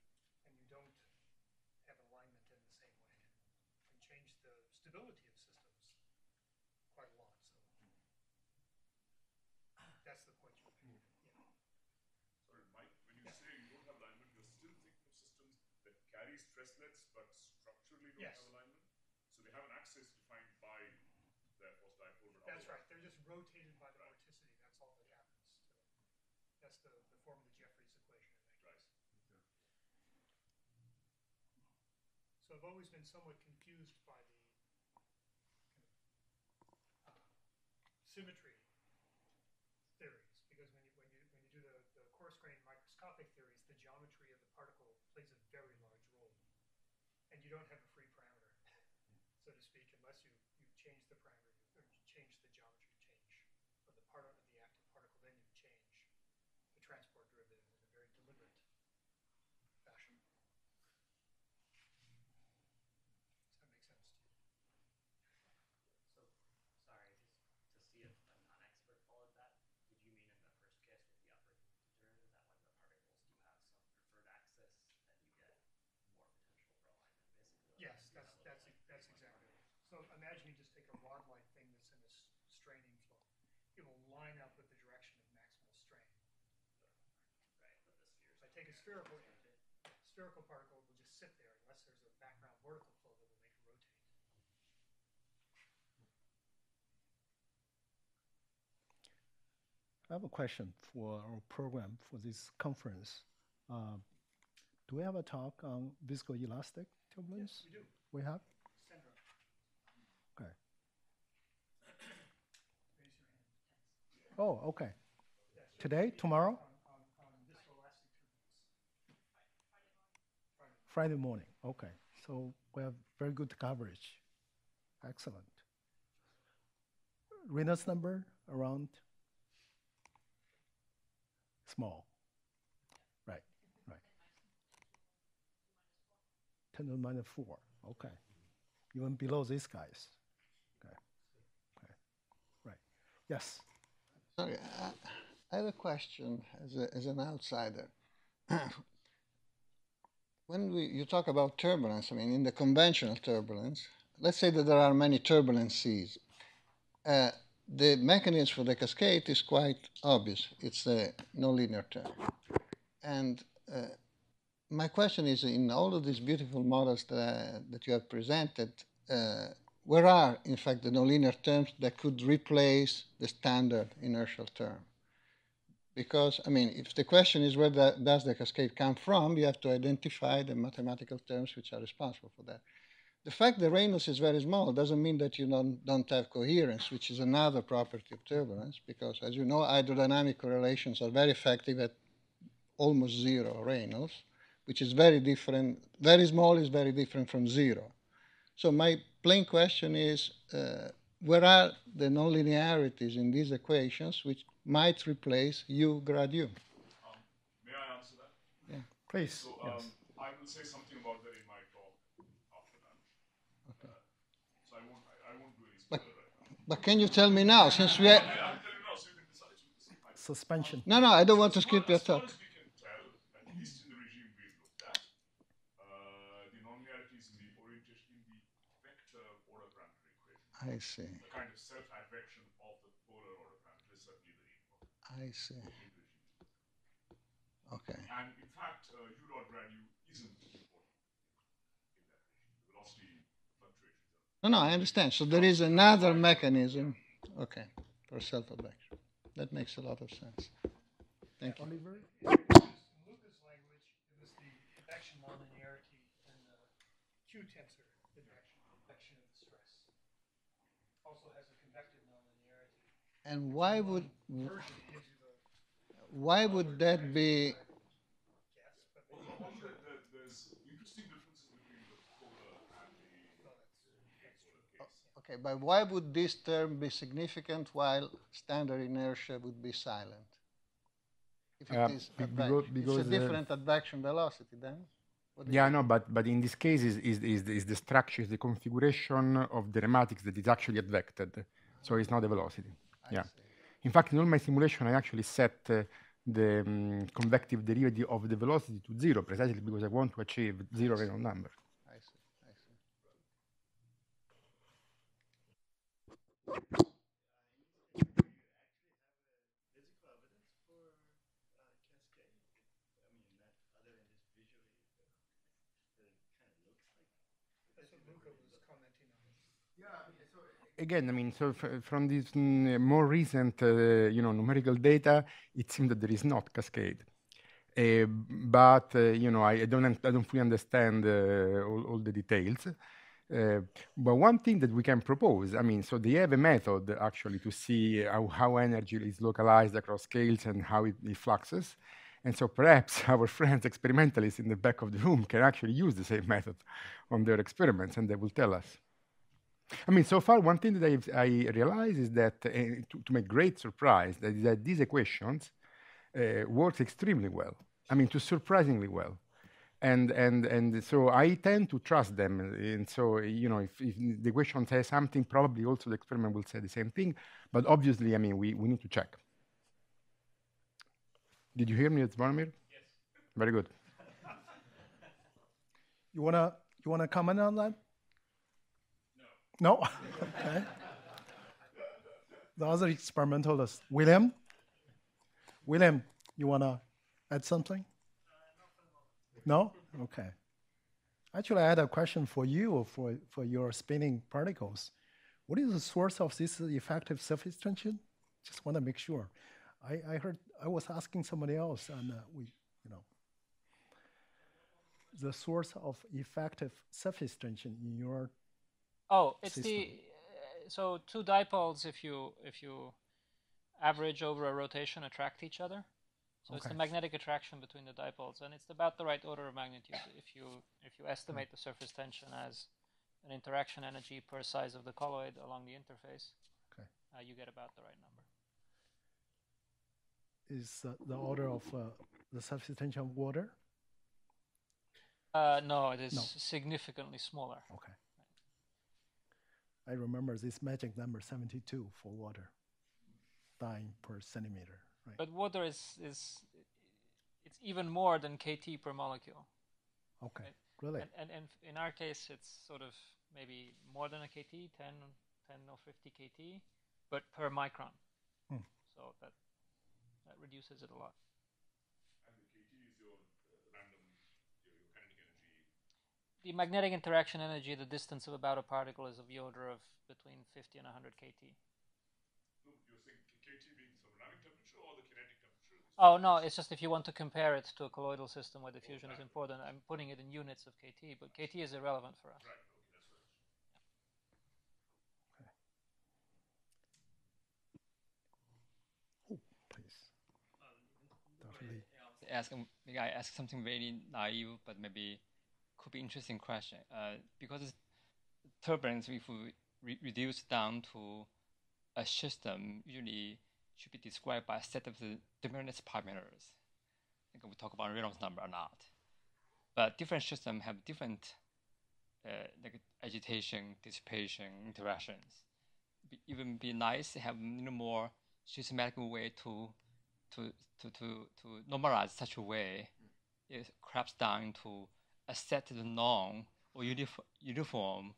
and you don't have an alignment in the same way. And change the stability of systems quite a lot. So that's the point you're making. Yeah. Sorry, Mike, when you say you don't have alignment, you're still thinking of systems that carry stresslets but structurally don't have alignment? So they have an axis defined by their force dipole. That's right. They're just rotated by the vorticity. That's all that happens. That's the form of the Jeffreys equation in that case. So I've always been somewhat confused by the symmetry theories, because when you do the coarse-grained microscopic theories, the geometry of the particle plays a very large role, and you don't have a free parameter, so to speak, unless you change the parameter or change the geometry change of the active particle. Then you change the transport derivative in a very deliberate fashion. Does that make sense to you? So, sorry, just to see if a non-expert followed that, did you mean in the first case with the upper derivative that when the particles do have some preferred axis, that you get more potential for alignment, basically? Yes, that's exactly right. So imagine you just take a rod-like thing that's in a straining flow. It will line up with the direction of maximal strain. Right, but the spheres. If I take a spherical particle, it will just sit there unless there's a background vortical flow that will make it rotate. I have a question for our program for this conference. Do we have a talk on viscoelastic turbulence? Yes, we do. We have? Sandra. Okay. Raise your hand. Oh, okay. Yes, Today? Tomorrow? On viscoelastic turbulence. Friday morning. Okay. So we have very good coverage. Excellent. Reynolds number around small. Right. 10 to the minus 4. Okay. even below these guys. Okay. Okay. Right. Yes. Sorry, I have a question as an outsider. When you talk about turbulence, I mean, in the conventional turbulence, let's say that there are many turbulent seas. The mechanism for the cascade is quite obvious. It's a nonlinear term. And my question is, in all of these beautiful models that you have presented, where are, in fact, the nonlinear terms that could replace the standard inertial term? Because, I mean, if the question is where does the cascade come from, you have to identify the mathematical terms which are responsible for that. The fact that Reynolds is very small doesn't mean that you don't have coherence, which is another property of turbulence, because, as you know, hydrodynamic correlations are very effective at almost zero Reynolds, which is very different. Very small is very different from zero. So my plain question is, where are the nonlinearities in these equations which might replace U grad U? May I answer that? Yeah, please. So yes. I will say something about that in my talk after lunch. Okay. So I won't do any spoiler right now. But can you tell me now, since we are... I'll tell you now, so you can decide. Suspension. No, I don't want to skip your talk. As far as we can tell, at least in the regime we've looked at, the nonlinearities in the orientation in the vector order parameter equation. I see. The kind of self-advection of the polar order parameter is certainly very important. I see. Okay. And in fact, U dot grad U isn't important in that regime. The velocity fluctuations are. No, I understand. So there is another mechanism, okay, for self-advection. That makes a lot of sense. Thank you. Oliver? In Luca's language, it was the advection nonlinearity in the Q tensor advection of the stress. Also has a convective nonlinearity. And why would that be? There's interesting differences between the polar and the apolar case. Okay, but why would this term be significant while standard inertia would be silent? If it is because it's a different advection velocity then? Yeah, no, but in this case is the structure, is the configuration of the nematics that is actually advected. So it's not the velocity. Yeah. In fact, in all my simulation, I actually set the convective derivative of the velocity to 0, precisely because I want to achieve 0 Reynolds number. I see. Again, I mean, so from this more recent, numerical data, it seems that there is not cascade. But I don't fully understand all the details. But one thing that we can propose, I mean, so they have a method actually to see how energy is localized across scales and how it fluxes. And so perhaps our friends experimentalists in the back of the room can actually use the same method on their experiments, and they will tell us. I mean, so far, one thing that I realize is that, to my great surprise, that these equations work extremely well. I mean, surprisingly well. And so I tend to trust them. And so, if the equation says something, probably also the experiment will say the same thing. But obviously, I mean, we need to check. Did you hear me, Zvonimir? Yes. Very good. You wanna comment on that? No? Okay. The other experimentalist, William? William, you want to add something? No? Okay. Actually, I had a question for you for your spinning particles. What is the source of this effective surface tension? Just want to make sure. I heard, I was asking somebody else, and the source of effective surface tension in your it's system. So two dipoles, if you average over a rotation, attract each other. So it's the magnetic attraction between the dipoles, and it's about the right order of magnitude. If you estimate the surface tension as an interaction energy per size of the colloid along the interface, you get about the right number. Is the order of the surface tension of water? No, it is significantly smaller. Okay. I remember this magic number 72 for water, dying per centimeter. Right? But water is it's even more than kT per molecule. Okay, really? And in our case, it's sort of maybe more than a kT, 10 or 50 kT, but per micron. So that reduces it a lot. And the kT is your random, your kinetic energy. The magnetic interaction energy, the distance of about a particle, is of the order of between 50 and 100 kT. No, you're saying kT being the thermodynamic temperature or the kinetic temperature? Oh, no, it's just if you want to compare it to a colloidal system where diffusion is important, I'm putting it in units of kT, but kT is irrelevant for us. Right, okay, that's what Oh, please. Definitely. Maybe I ask something very naive, but maybe could be interesting question. Because turbulence, if we reduce down to a system, usually should be described by a set of the dimensionless parameters. Like we talk about Reynolds number or not. But different systems have different like agitation, dissipation, interactions. Even be nice to have a little more systematic way to normalize such a way. It cracks down to a set of known or uniform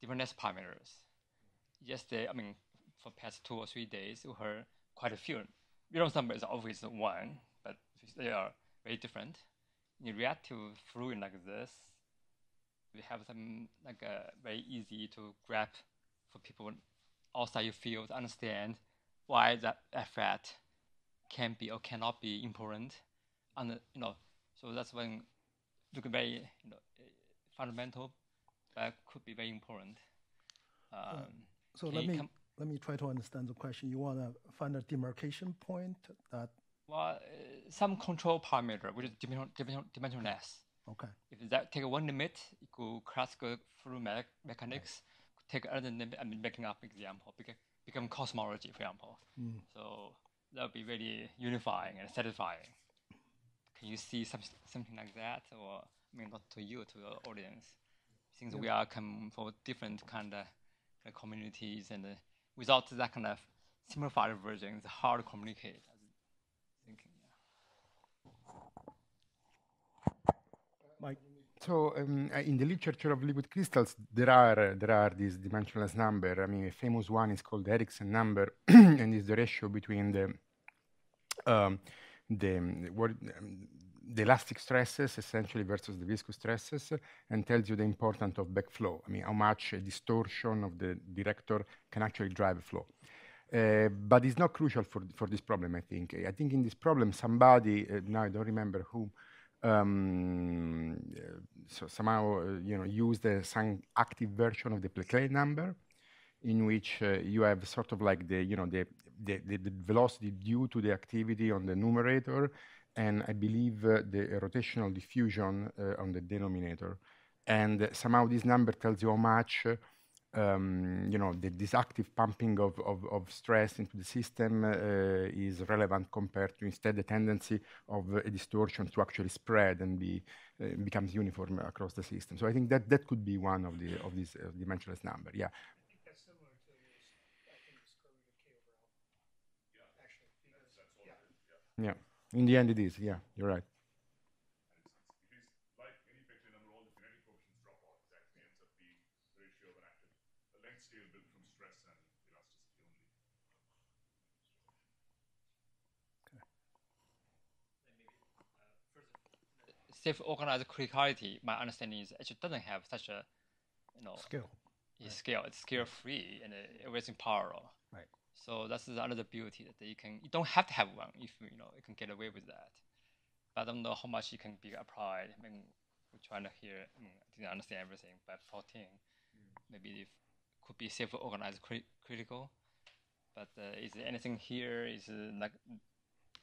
dimensionless parameters. Yesterday, I mean, for past 2 or 3 days, we heard quite a few. Reynolds number is always one, but they are very different. In reactive fluid like this, we have some like very easy to grab for people outside your field to understand why that effect can be or cannot be important, and so that's when look very fundamental, but could be very important. So let me try to understand the question. You want to find a demarcation point that. Well, some control parameter which is dimensionless. Okay. If that take one limit, equal classical fluid mechanics. Take another limit. I'm making up example. Become cosmology, for example. So that would be very unifying and satisfying. Can you see something like that, or I mean, not to you, to the audience? Since we are come for different kind of communities, and without that kind of simplified version, it's hard to communicate. Thinking, Mike. So in the literature of liquid crystals, there are these dimensionless number. I mean, a famous one is called the Ericsson number, and is the ratio between the elastic stresses essentially versus the viscous stresses, and tells you the importance of backflow. I mean, how much a distortion of the director can actually drive flow. But it's not crucial for this problem, I think. I think in this problem, somebody, now I don't remember who, so somehow used some active version of the Pleclet number, in which you have sort of like the velocity due to the activity on the numerator, and I believe the rotational diffusion on the denominator. And somehow this number tells you how much this active pumping of stress into the system is relevant compared to instead the tendency of a distortion to actually spread and becomes uniform across the system. So I think that could be one of these dimensionless number. Yeah. I think that's similar to this. I think it's square root of k over alpha. Yeah. Actually, because that's what it is. Yeah. Yeah. In the end, it is. Yeah, you're right. It is like any Pleclet number, all the kinetic coefficients drop off. It actually ends up being the ratio of a length scale built from stress and elasticity only. Self-organized criticality, my understanding is it doesn't have such a scale. Scale. It's scale free and everything parallel. Right. So that's another beauty that you don't have to have one if you can get away with that. But I don't know how much it can be applied. I mean, we're trying to hear. I didn't understand everything, but 14 maybe it could be self-organized critical. But is there anything here? Is like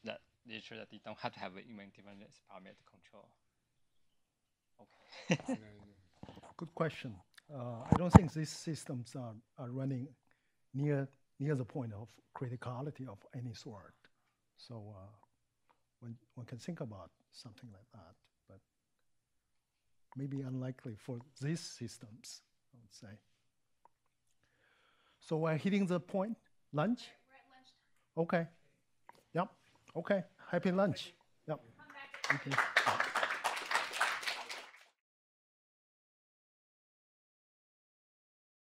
that nature that you don't have to have an dimensionless parameter control? Okay. Good question. I don't think these systems are running near the point of criticality of any sort. So one can think about something like that, but maybe unlikely for these systems, I would say. So we're hitting the point. Lunch? We're at lunchtime. Okay. Yep. Okay. Happy lunch. Yep. Thank you.